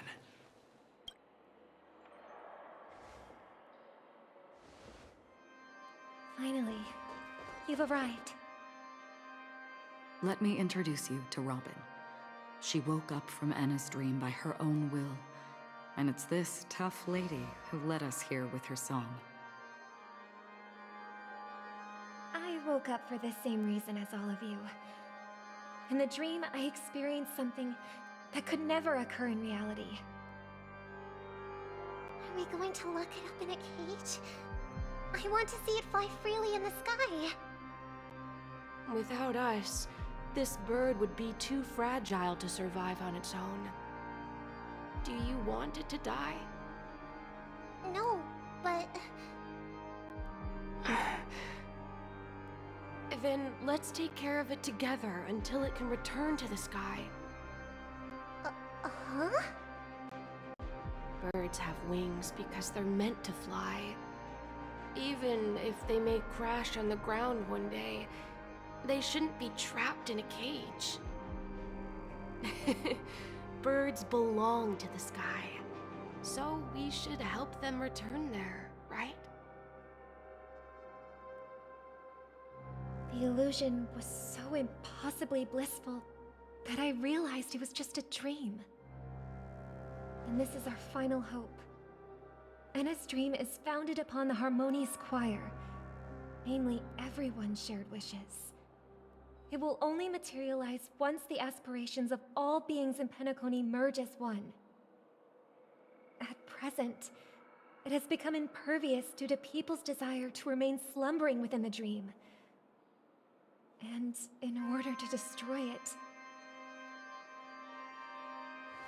Speaker 7: Finally, you've arrived.
Speaker 14: Let me introduce you to Robin. She woke up from Anna's dream by her own will, and it's this tough lady who led us here with her song.
Speaker 15: I woke up for the same reason as all of you. In the dream, I experienced something that could never occur in reality.
Speaker 4: Are we going to lock it up in a cage? I want to see it fly freely in the sky.
Speaker 16: Without us, this bird would be too fragile to survive on its own. Do you want it to die?
Speaker 4: No, but...
Speaker 16: Then let's take care of it together until it can return to the sky.
Speaker 4: Huh?
Speaker 16: Birds have wings because they're meant to fly. Even if they may crash on the ground one day, they shouldn't be trapped in a cage. Birds belong to the sky, so we should help them return there, right?
Speaker 15: The illusion was so impossibly blissful that I realized it was just a dream. And this is our final hope. Anna's dream is founded upon the harmonious choir, mainly everyone's shared wishes. It will only materialize once the aspirations of all beings in Penacony merge as one. At present, it has become impervious due to people's desire to remain slumbering within the dream. And in order to destroy it,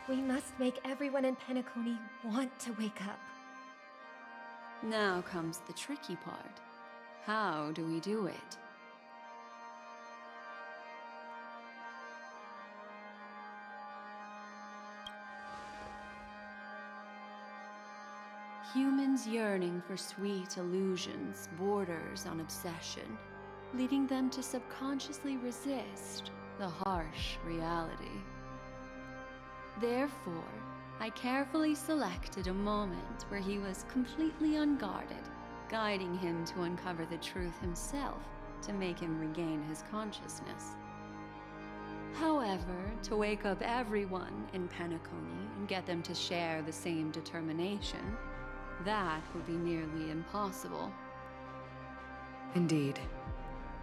Speaker 15: we must make everyone in Penacony want to wake up.
Speaker 10: Now comes the tricky part. How do we do it? Humans yearning for sweet illusions borders on obsession, leading them to subconsciously resist the harsh reality. Therefore, I carefully selected a moment where he was completely unguarded, guiding him to uncover the truth himself to make him regain his consciousness. However, to wake up everyone in Penacony and get them to share the same determination, that would be nearly impossible.
Speaker 14: Indeed.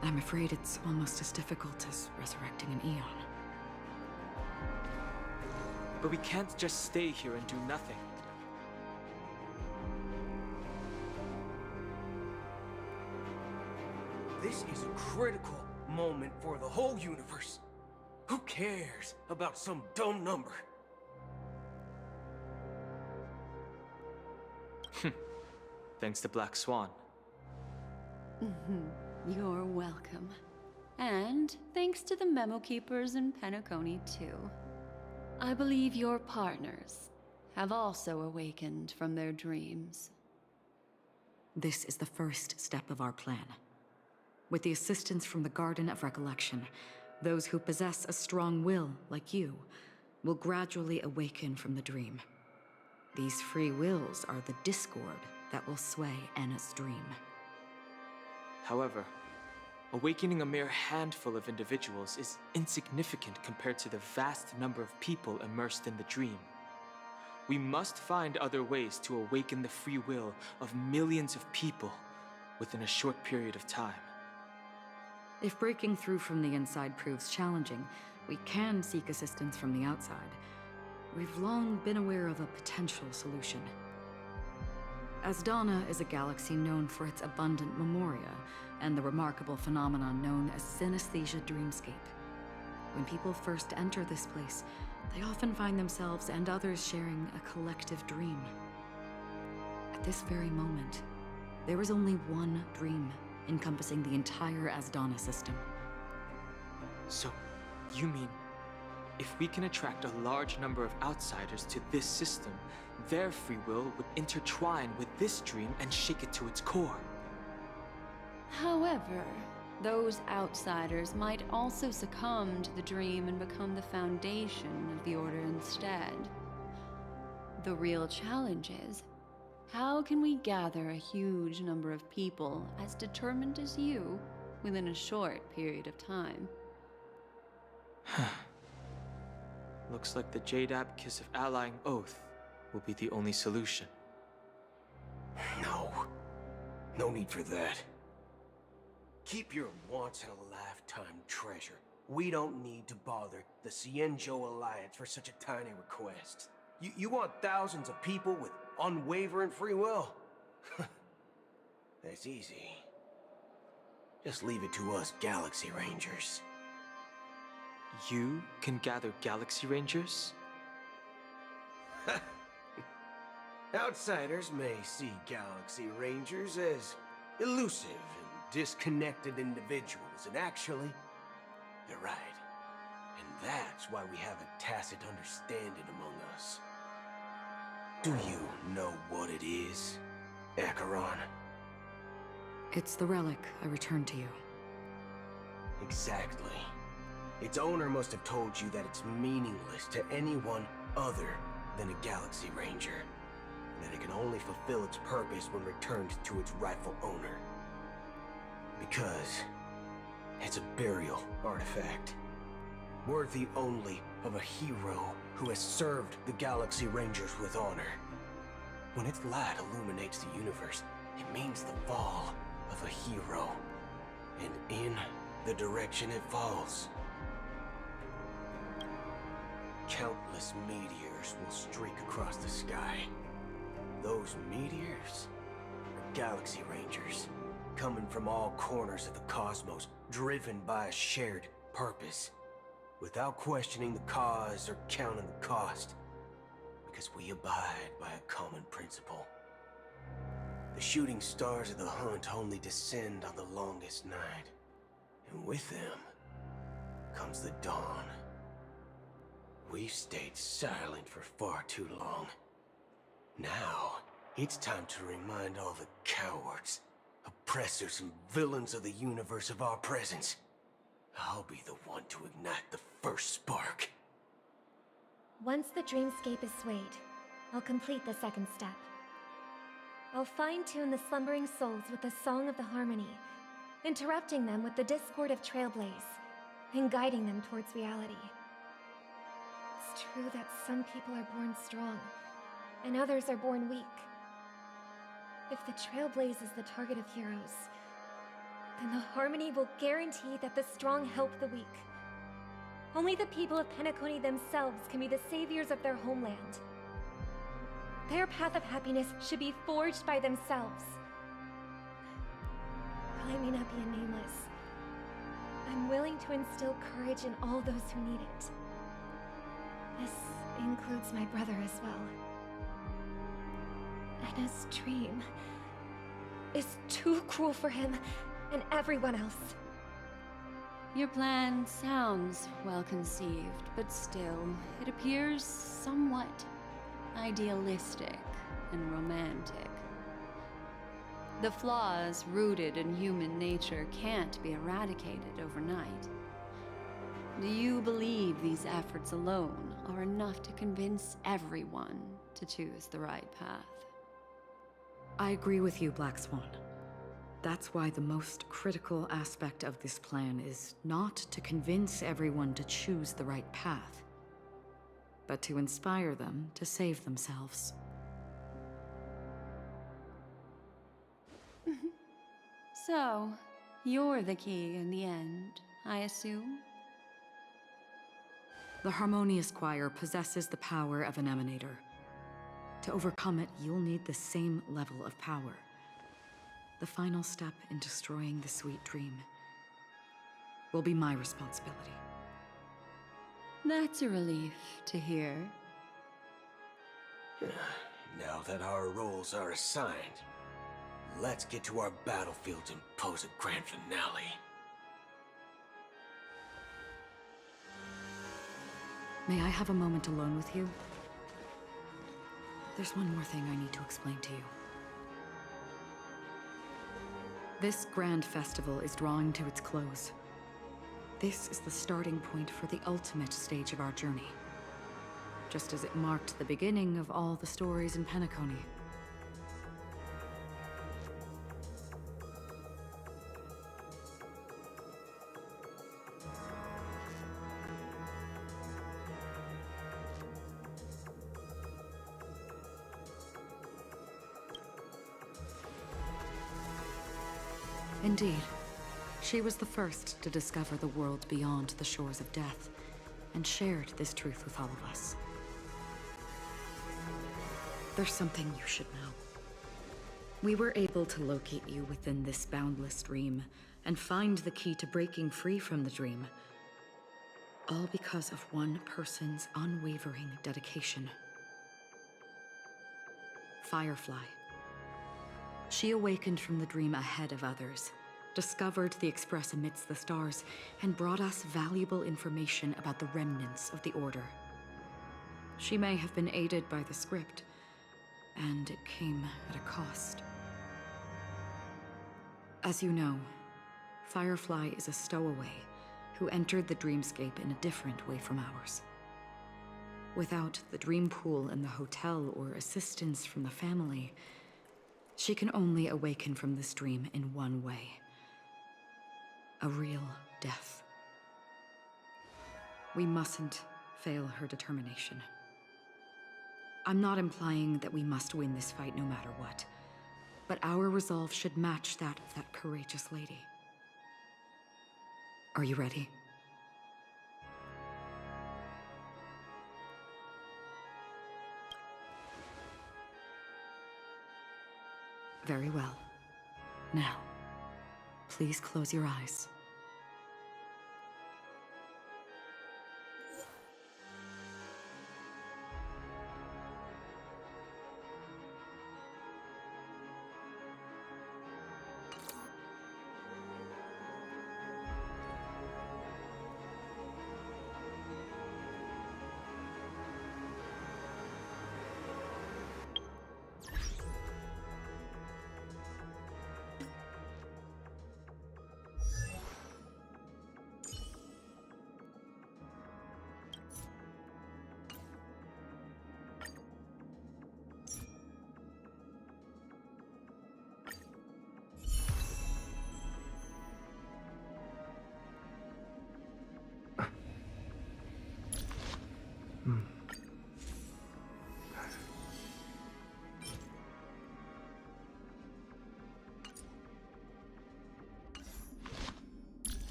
Speaker 14: I'm afraid it's almost as difficult as resurrecting an Eon.
Speaker 1: But we can't just stay here and do nothing.
Speaker 13: This is a critical moment for the whole universe. Who cares about some dumb number?
Speaker 1: Thanks to Black Swan.
Speaker 10: You're welcome. And thanks to the memo keepers in Penacony, too. I believe your partners have also awakened from their dreams.
Speaker 14: This is the first step of our plan. With the assistance from the Garden of Recollection, those who possess a strong will, like you, will gradually awaken from the dream. These free wills are the discord that will sway Anna's dream.
Speaker 1: However, awakening a mere handful of individuals is insignificant compared to the vast number of people immersed in the dream. We must find other ways to awaken the free will of millions of people within a short period of time.
Speaker 14: If breaking through from the inside proves challenging, we can seek assistance from the outside. We've long been aware of a potential solution. Asdana is a galaxy known for its abundant memoria and the remarkable phenomenon known as synesthesia dreamscape. When people first enter this place, they often find themselves and others sharing a collective dream. At this very moment, there is only one dream encompassing the entire Asdana system.
Speaker 1: So, you mean, if we can attract a large number of outsiders to this system, their free will would intertwine with this dream and shake it to its core?
Speaker 16: However,
Speaker 10: those outsiders might also succumb to the dream and become the foundation of the Order instead. The real challenge is, how can we gather a huge number of people as determined as you within a short period of time?
Speaker 1: Looks like the Jade Abacus of Allying Oath will be the only solution.
Speaker 13: No need for that. Keep your once-in-a-lifetime treasure. We don't need to bother the Cienjo Alliance for such a tiny request. You want thousands of people with unwavering free will? That's easy. Just leave it to us Galaxy Rangers.
Speaker 1: You can gather Galaxy Rangers?
Speaker 13: Outsiders may see Galaxy Rangers as elusive and disconnected individuals, and actually, they're right. And that's why we have a tacit understanding among us. Do you know what it is, Acheron?
Speaker 14: It's the relic I returned to you.
Speaker 13: Exactly. Its owner must have told you that it's meaningless to anyone other than a Galaxy Ranger. That it can only fulfill its purpose when returned to its rightful owner. Because it's a burial artifact, worthy only of a hero who has served the Galaxy Rangers with honor. When its light illuminates the universe, it means the fall of a hero, and in the direction it falls, countless meteors will streak across the sky. Those meteors are Galaxy Rangers, coming from all corners of the cosmos, driven by a shared purpose, without questioning the cause or counting the cost, because we abide by a common principle. The shooting stars of the hunt only descend on the longest night, and with them comes the dawn. We've stayed silent for far too long. Now, it's time to remind all the cowards, oppressors, and villains of the universe of our presence. I'll be the one to ignite the first spark.
Speaker 15: Once the dreamscape is swayed, I'll complete the second step. I'll fine-tune the slumbering souls with the Song of the Harmony, interrupting them with the discord of Trailblaze, and guiding them towards reality. It's true that some people are born strong, and others are born weak. If the Trailblaze is the target of heroes, then the Harmony will guarantee that the strong help the weak. Only the people of Penacony themselves can be the saviors of their homeland. Their path of happiness should be forged by themselves. While I may not be a nameless, I'm willing to instill courage in all those who need it. This includes my brother as well. And his dream is too cruel for him and everyone else.
Speaker 10: Your plan sounds well conceived, but still, it appears somewhat idealistic and romantic. The flaws rooted in human nature can't be eradicated overnight. Do you believe these efforts alone are enough to convince everyone to choose the right path?
Speaker 14: I agree with you, Black Swan. That's why the most critical aspect of this plan is not to convince everyone to choose the right path, but to inspire them to save themselves.
Speaker 10: So, you're the key in the end, I assume?
Speaker 14: The Harmonious Choir possesses the power of an emanator. To overcome it, you'll need the same level of power. The final step in destroying the sweet dream will be my responsibility.
Speaker 10: That's a relief to hear.
Speaker 13: Now that our roles are assigned, let's get to our battlefields and pose a grand finale.
Speaker 14: May I have a moment alone with you? There's one more thing I need to explain to you. This grand festival is drawing to its close. This is the starting point for the ultimate stage of our journey. Just as it marked the beginning of all the stories in Penacony. Indeed. She was the first to discover the world beyond the shores of death, and shared this truth with all of us. There's something you should know. We were able to locate you within this boundless dream, and find the key to breaking free from the dream. All because of one person's unwavering dedication. Firefly. She awakened from the dream ahead of others, discovered the Express amidst the stars, and brought us valuable information about the remnants of the Order. She may have been aided by the script, and it came at a cost. As you know, Firefly is a stowaway who entered the dreamscape in a different way from ours. Without the dream pool in the hotel or assistance from the family, she can only awaken from this dream in one way. A real death. We mustn't fail her determination. I'm not implying that we must win this fight no matter what, but our resolve should match that of that courageous lady. Are you ready? Very well. Now, please close your eyes.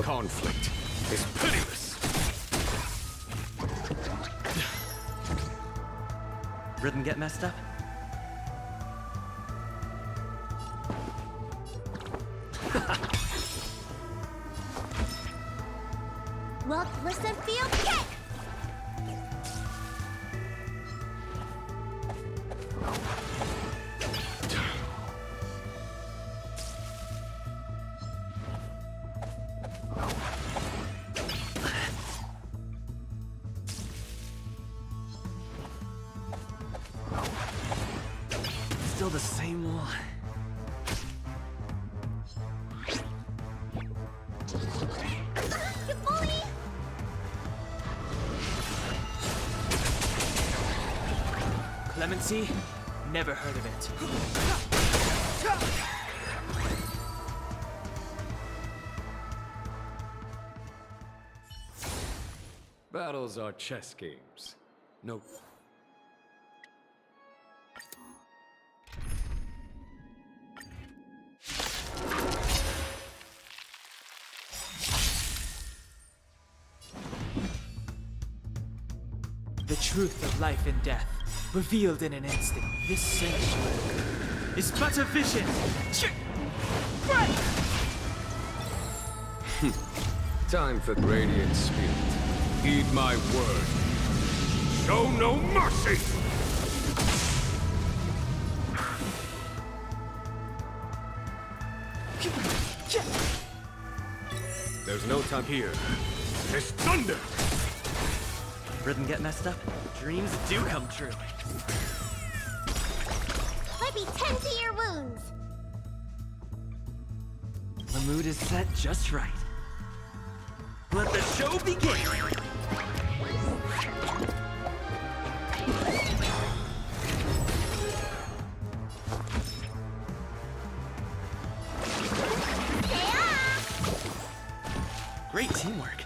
Speaker 3: Conflict
Speaker 2: is pitiless!
Speaker 11: Rhythm get messed up?
Speaker 12: Look, listen, feel, kick!
Speaker 11: Still the same one.
Speaker 12: You bully!
Speaker 1: Clemency? Never heard of it.
Speaker 2: Battles are chess games. No.
Speaker 1: The truth of life and death, revealed in an instant. This sanctuary is but a vision.
Speaker 2: Time for radiant spirit. Heed my word. Show no mercy! There's no time here. It's thunder!
Speaker 11: Rhythm get messed up? Dreams do come true.
Speaker 12: Let me tend to your wounds.
Speaker 11: The mood is set just right. Let the show begin! Great teamwork.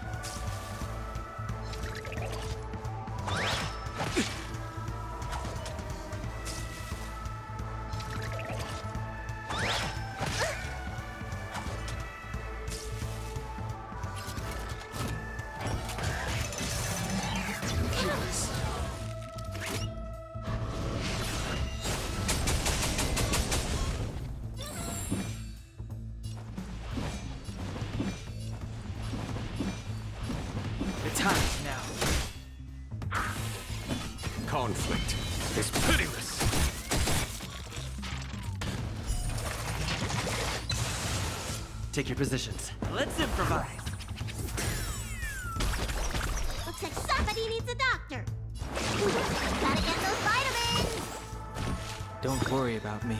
Speaker 1: Time now.
Speaker 2: Conflict is pitiless.
Speaker 11: Take your positions. Let's improvise.
Speaker 12: Looks like somebody needs a doctor. Gotta get those vitamins.
Speaker 1: Don't worry about me.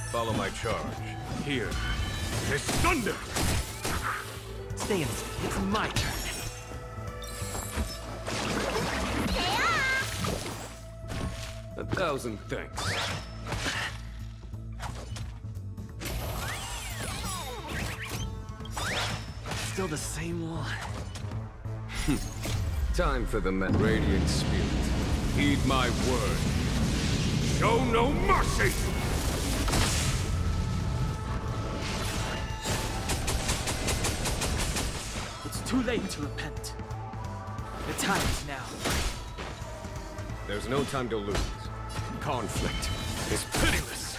Speaker 2: Follow my charge. Here is thunder!
Speaker 11: Stay in. It's my turn.
Speaker 2: A thousand thanks.
Speaker 11: Still the same one.
Speaker 2: Time for the radiant spirit. Heed my word. Show no mercy!
Speaker 1: Too late to repent. The time is now.
Speaker 2: There's no time to lose. Conflict is pitiless.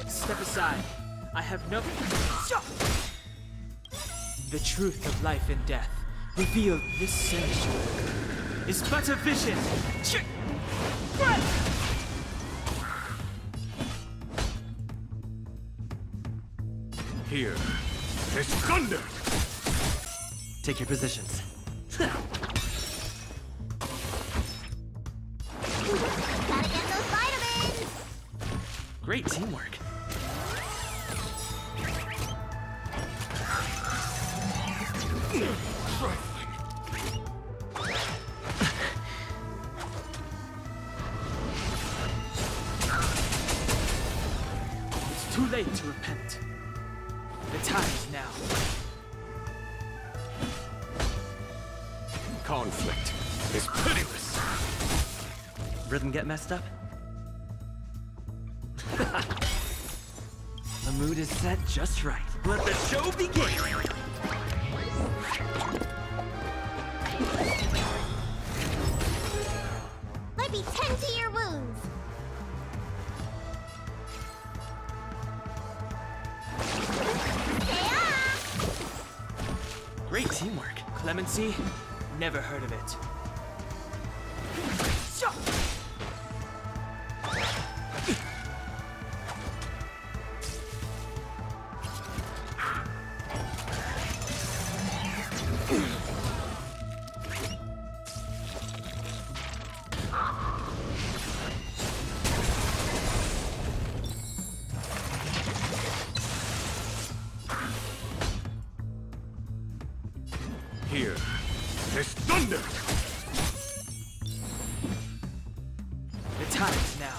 Speaker 1: Step aside. I have no... The truth of life and death, revealed this sanctuary, is but a vision.
Speaker 2: Here is thunder!
Speaker 11: Take your positions.
Speaker 12: Gotta get those vitamins.
Speaker 11: Great teamwork.
Speaker 1: It's too late to repent. The The time is now.
Speaker 2: Conflict is pitiless.
Speaker 11: Rhythm get messed up? The mood is set just right. Let the show begin!
Speaker 12: Let me tend to your wounds.
Speaker 11: Great teamwork.
Speaker 1: Clemency? Never heard of it.
Speaker 2: Here is thunder!
Speaker 1: The time is now.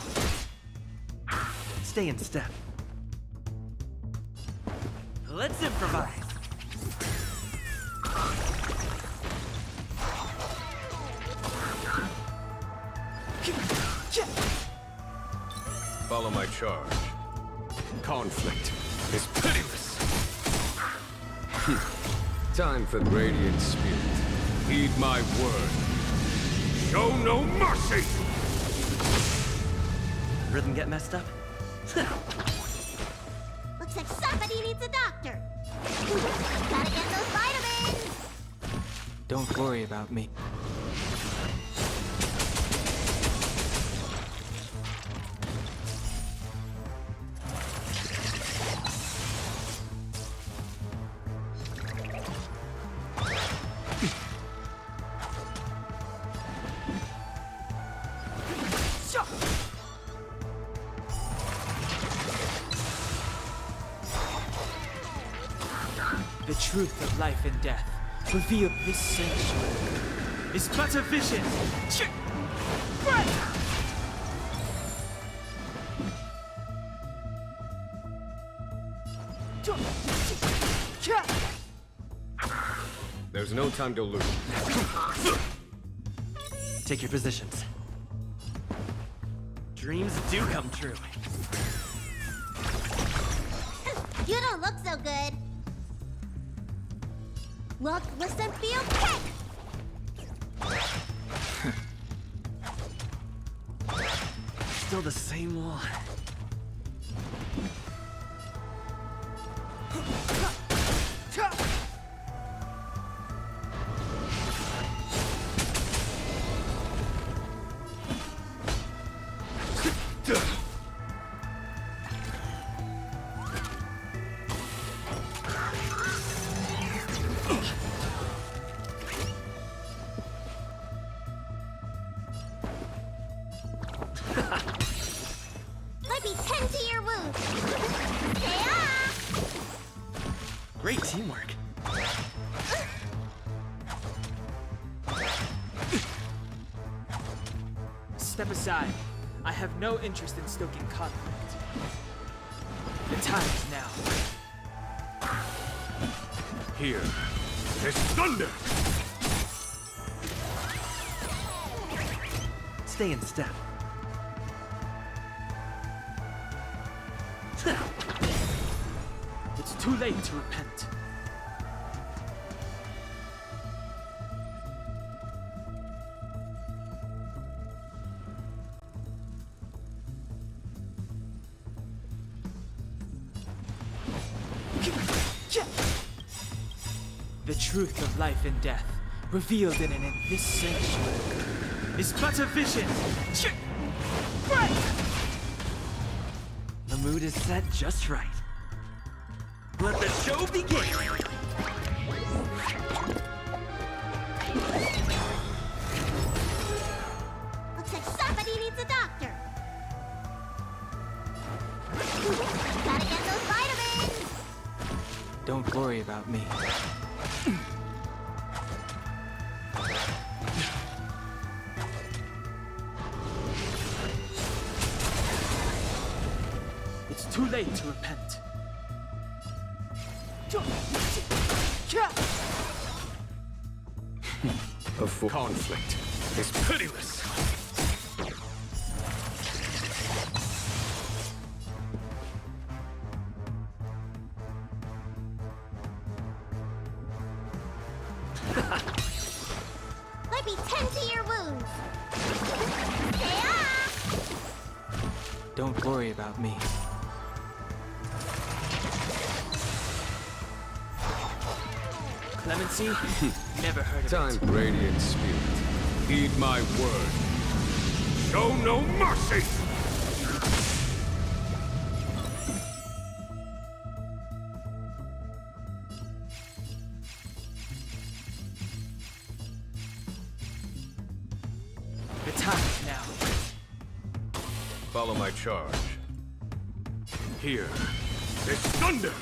Speaker 11: Stay in step. Let's improvise!
Speaker 2: Follow my charge. Conflict is pitiless. Time for radiant spirit. Heed my word. Show no mercy!
Speaker 11: Rhythm get messed up?
Speaker 12: Looks like somebody needs a doctor. Gotta get those vitamins.
Speaker 1: Don't worry about me. The truth of life and death, revealed this sanctuary, is but a vision.
Speaker 2: There's no time to lose.
Speaker 11: Take your positions. Dreams do come true.
Speaker 12: You don't look so good. Look, listen, feel, kick!
Speaker 11: Still the same one.
Speaker 12: Let me tend to your wounds.
Speaker 11: Great teamwork.
Speaker 1: Step aside. I have no interest in stoking conflict. The time is now.
Speaker 2: Here is thunder!
Speaker 11: Stay in step.
Speaker 1: It's too late to repent. The truth of life and death, revealed in this sanctuary, is but a vision.
Speaker 11: The mood is set just right. Let the show begin!
Speaker 12: Looks like somebody needs a doctor. Gotta get those vitamins.
Speaker 1: Don't worry about me. It's too late to repent.
Speaker 2: Conflict is pitiless.
Speaker 12: Let me tend to your wounds.
Speaker 1: Don't worry about me. Clemency? Never heard of
Speaker 2: Time,
Speaker 1: it.
Speaker 2: radiant spirit. Heed my word. Show no mercy!
Speaker 1: Attack now.
Speaker 2: Follow my charge. Here is thunder!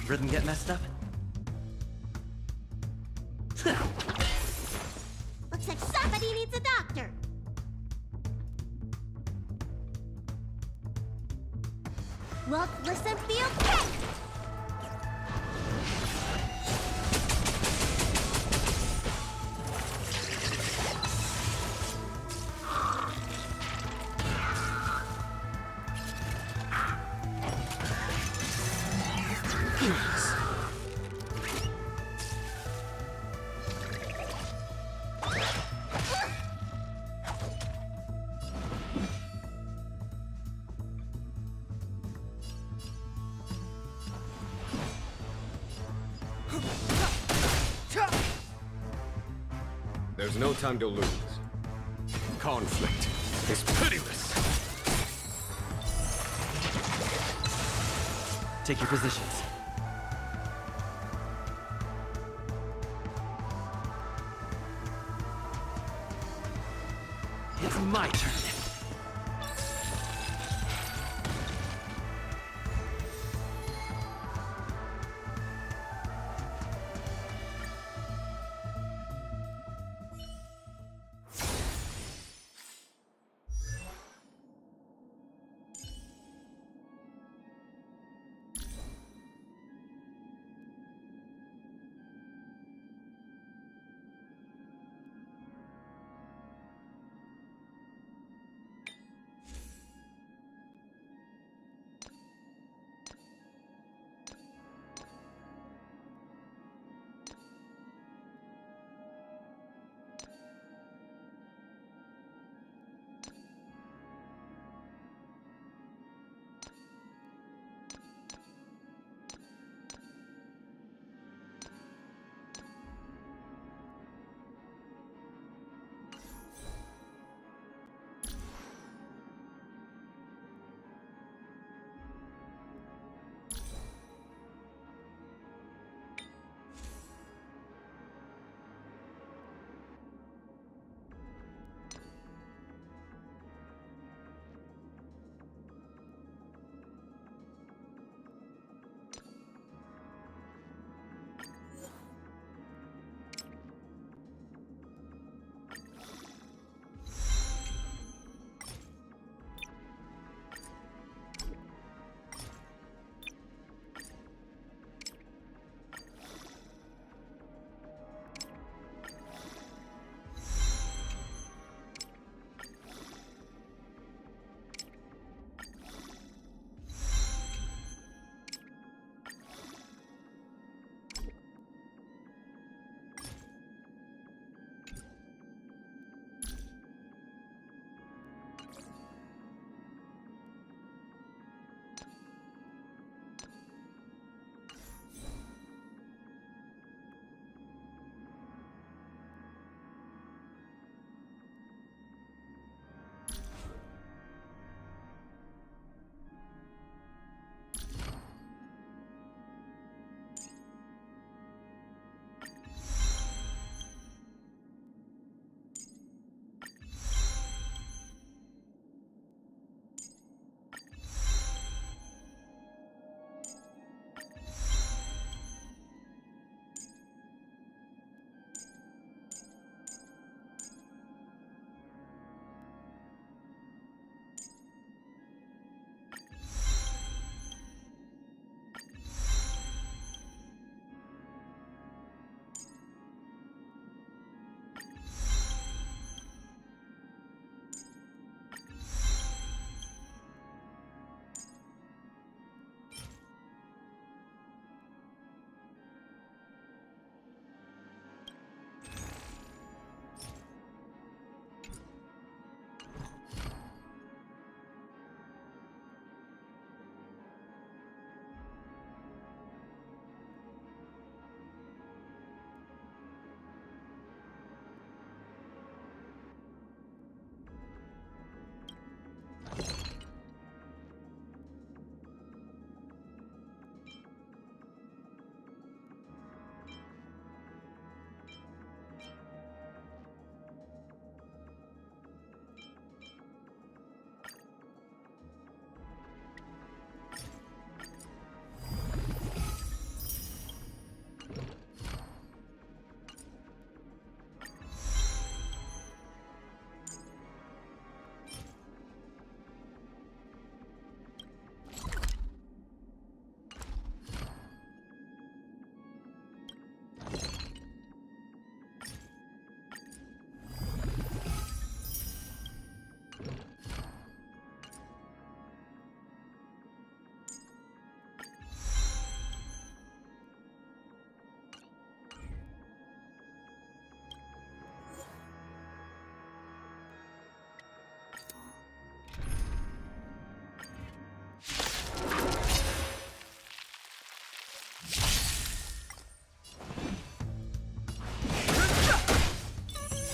Speaker 11: Rhythm get messed up?
Speaker 12: Looks like somebody needs a doctor. Look, listen, feel, kick!
Speaker 2: There's no time to lose. Conflict is pitiless.
Speaker 11: Take your positions. It's my turn.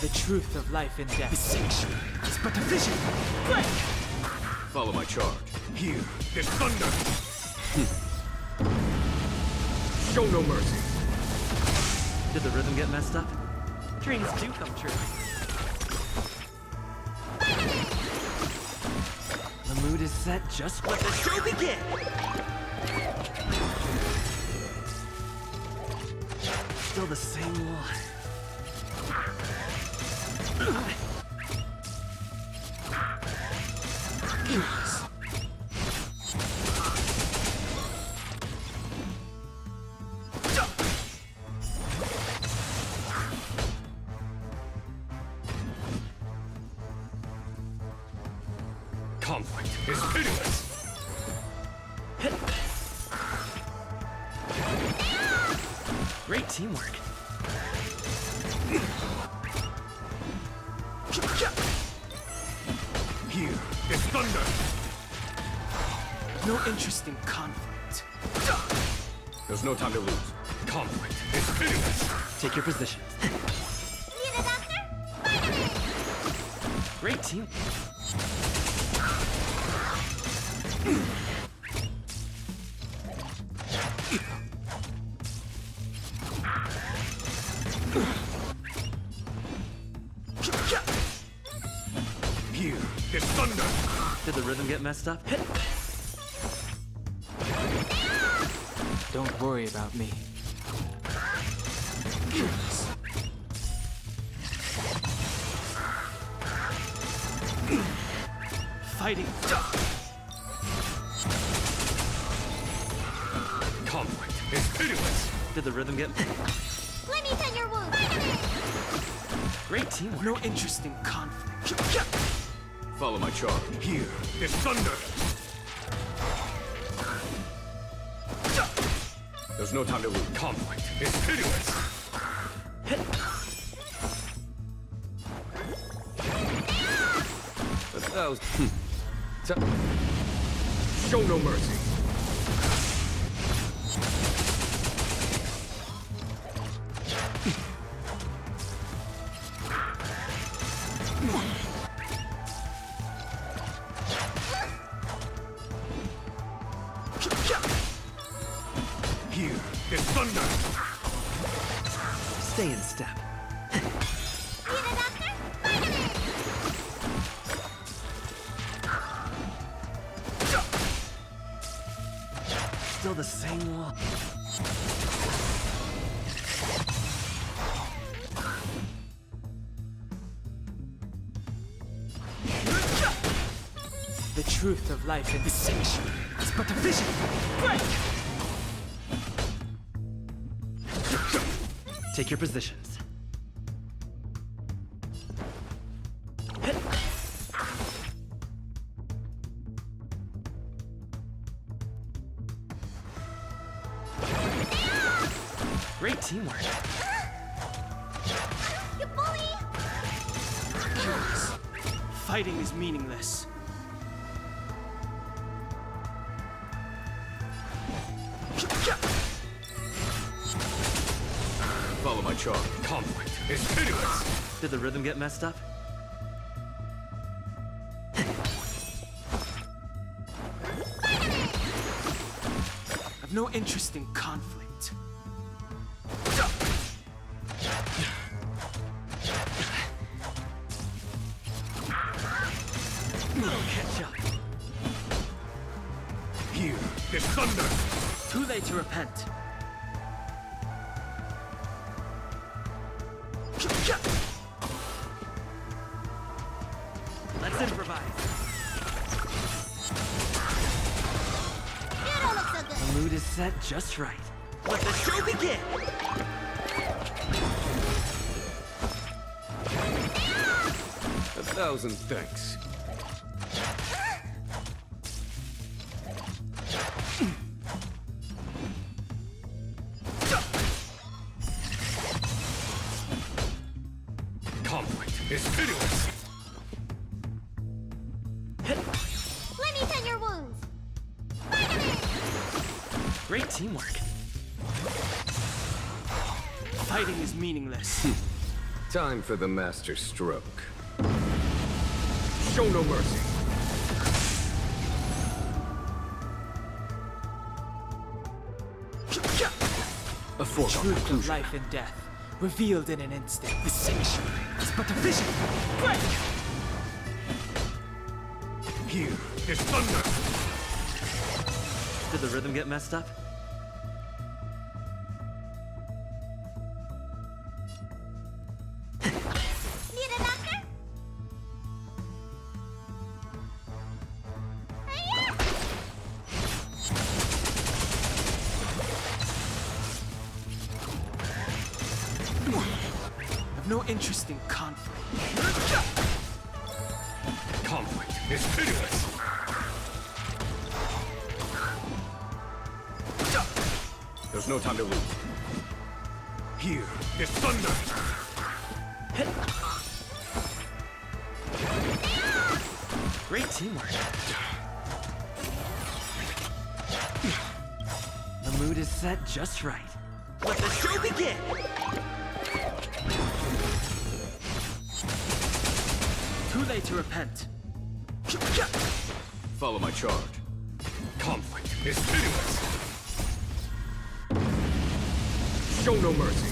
Speaker 1: The truth of life and death. The sanctuary is but a vision. Break!
Speaker 2: Follow my charge.
Speaker 3: Here, there's thunder!
Speaker 2: Show no mercy.
Speaker 11: Did the rhythm get messed up? Dreams do come true. The mood is set, just let the show begin! Still the same one.
Speaker 3: Conflict is pitiless!
Speaker 11: Great teamwork.
Speaker 3: Here is thunder!
Speaker 1: No interest in conflict.
Speaker 2: There's no time to lose.
Speaker 3: Conflict is pitiless!
Speaker 11: Take your positions.
Speaker 12: Need a doctor?
Speaker 11: Great team.
Speaker 3: Here is thunder!
Speaker 11: Did the rhythm get messed up?
Speaker 1: Don't worry about me. Fighting.
Speaker 3: Conflict is pitiless!
Speaker 11: Did the rhythm get...
Speaker 12: Let me tend your wound.
Speaker 11: Great teamwork.
Speaker 1: No interest in conflict.
Speaker 2: Follow my charge.
Speaker 3: Here is thunder!
Speaker 2: There's no time to lose.
Speaker 3: Conflict is pitiless!
Speaker 2: That was... Show no mercy.
Speaker 3: Here is thunder!
Speaker 11: Stay in step.
Speaker 12: Need a doctor?
Speaker 11: Still the same wall.
Speaker 1: The truth of life and the sanctuary is but a vision. Break!
Speaker 11: Take your positions. Great teamwork.
Speaker 12: You bully!
Speaker 1: Fighting is meaningless.
Speaker 2: Follow my charge.
Speaker 3: Conflict is pitiless!
Speaker 11: Did the rhythm get messed up?
Speaker 1: I've no interest in conflict.
Speaker 11: Catch up.
Speaker 3: Here is thunder!
Speaker 1: Too late to repent.
Speaker 11: Let's improvise.
Speaker 12: You don't look so good.
Speaker 11: The mood is set just right. Let the show begin!
Speaker 2: 1,000 thanks.
Speaker 3: Conflict is pitiless!
Speaker 12: Let me tend your wounds.
Speaker 11: Great teamwork.
Speaker 1: Fighting is meaningless.
Speaker 2: Time for the master stroke. Show no mercy.
Speaker 1: A truth of life and death, revealed in an instant. The sanctuary is but a vision. Break!
Speaker 13: Here is thunder!
Speaker 11: Did the rhythm get messed up?
Speaker 12: Need a doctor?
Speaker 1: I've no interest in conflict.
Speaker 13: Conflict is pitiless! There's no time to lose. Here is thunder!
Speaker 11: Great teamwork. The mood is set just right. Let the show begin!
Speaker 1: Too late to repent.
Speaker 13: Follow my charge. Conflict is pitiless! Show no mercy!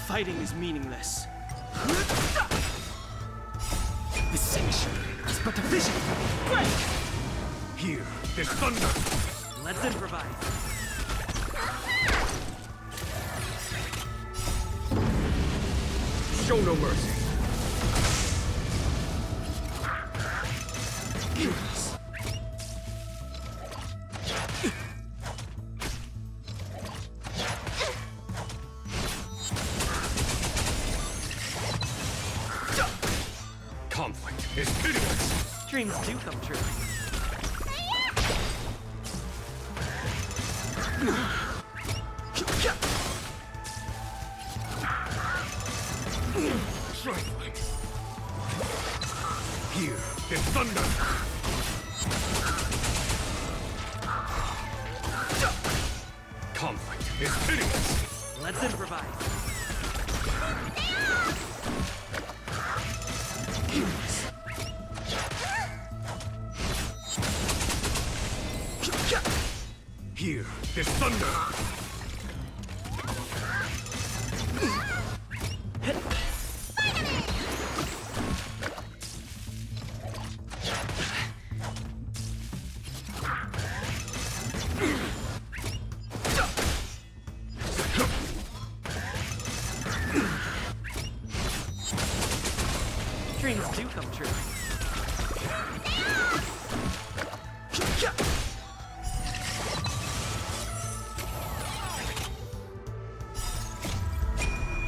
Speaker 1: Fighting is meaningless. The sanctuary is but a vision. Break!
Speaker 13: Here is thunder!
Speaker 11: Let's improvise.
Speaker 13: Show no mercy! Conflict is pitiless!
Speaker 11: Dreams do come true.
Speaker 13: Trifling! Here is thunder! Conflict is pitiless!
Speaker 11: Let's improvise.
Speaker 13: Here is thunder!
Speaker 11: Dreams do come true.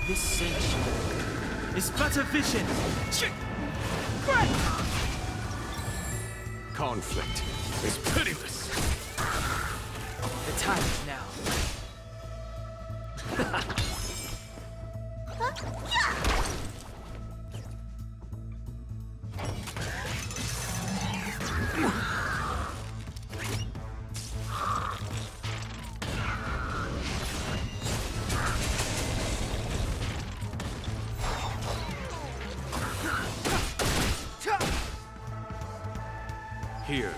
Speaker 1: This sanctuary is but a vision. Break!
Speaker 13: Conflict is pitiless!
Speaker 1: The time is now.
Speaker 13: Here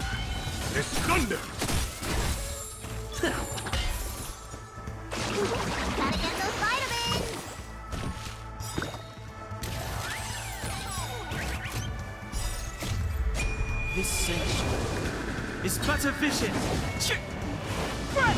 Speaker 13: is thunder!
Speaker 12: Gotta get those vitamins!
Speaker 1: This sanctuary is but a vision. Break!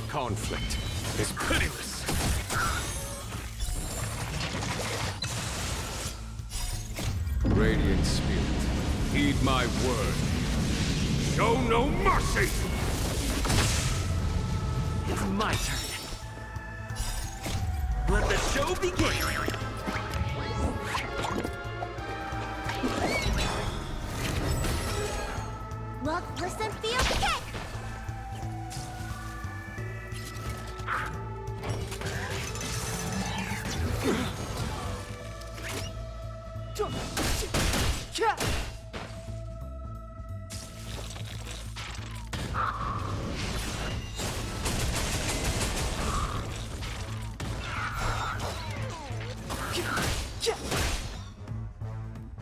Speaker 13: Conflict is pitiless!
Speaker 2: Radiant Spirit, heed my word.
Speaker 13: Show no mercy!
Speaker 11: It's my turn. Let the show
Speaker 1: show begin!
Speaker 12: Look, listen, feel, kick!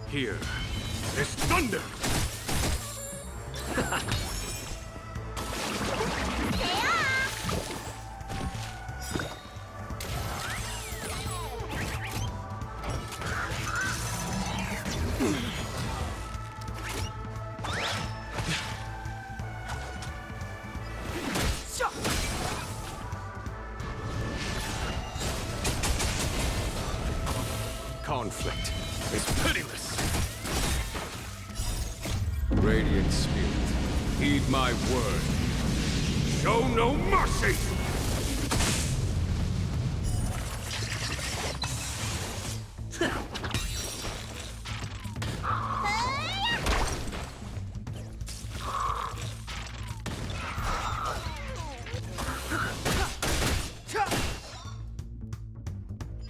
Speaker 2: Here is thunder! Conflict is pitiless! Radiant Spirit, heed my word. Show no mercy!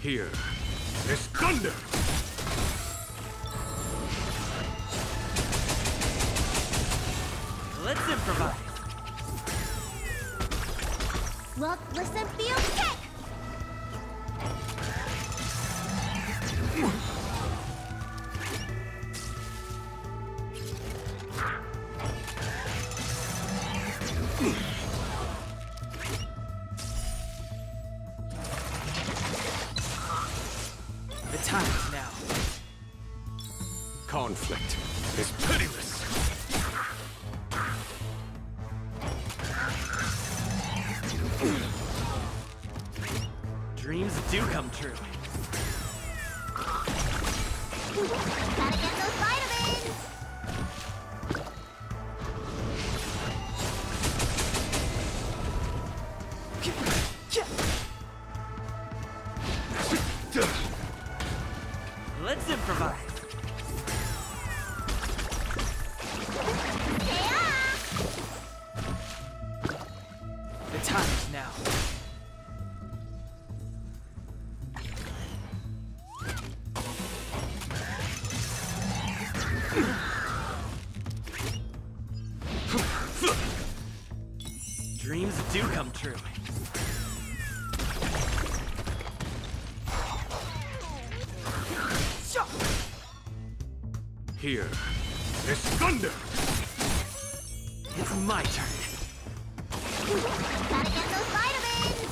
Speaker 2: Here is thunder!
Speaker 1: Let's improvise!
Speaker 12: Look, listen, feel, kick!
Speaker 1: The time is now.
Speaker 2: Conflict is pitiless!
Speaker 1: Dreams do come true.
Speaker 12: Gotta get those vitamins!
Speaker 1: Let's improvise! The time is now. Dreams do come true.
Speaker 2: Here is thunder!
Speaker 1: It's my turn.
Speaker 12: Gotta get those vitamins!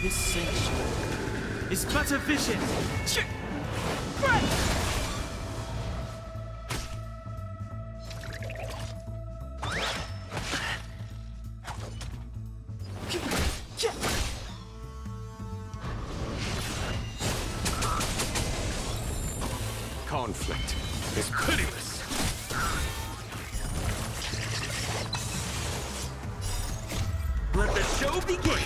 Speaker 1: This sanctuary is but a vision. Right.
Speaker 2: Conflict is pitiless!
Speaker 1: Let the show begin.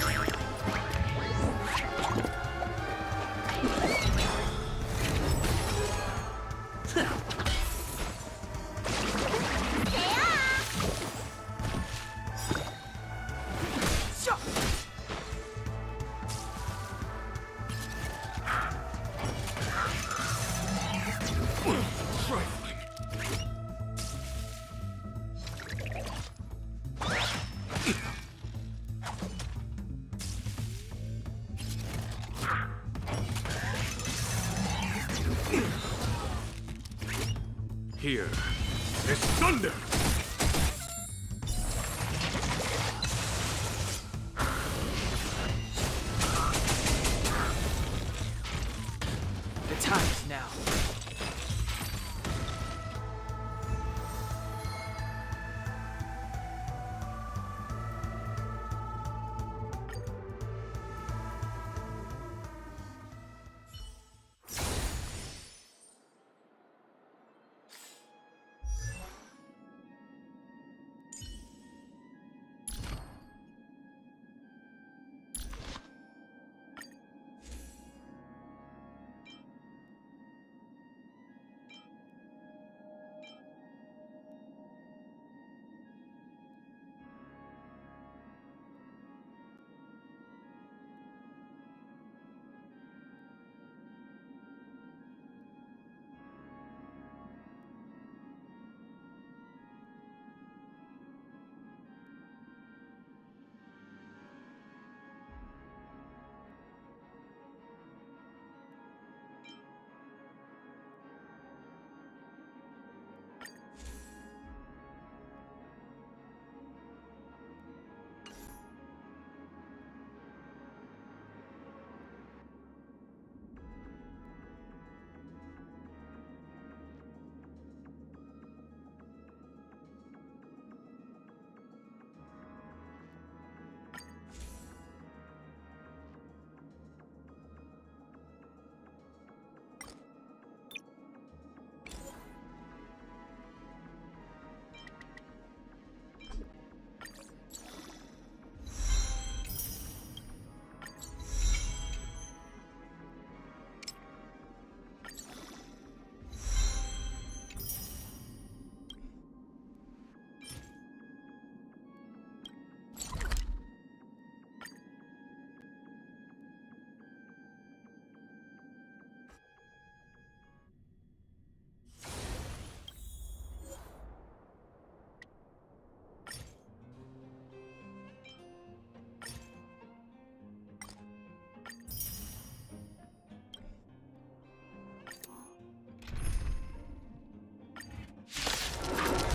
Speaker 2: Here is thunder!
Speaker 1: The time is now.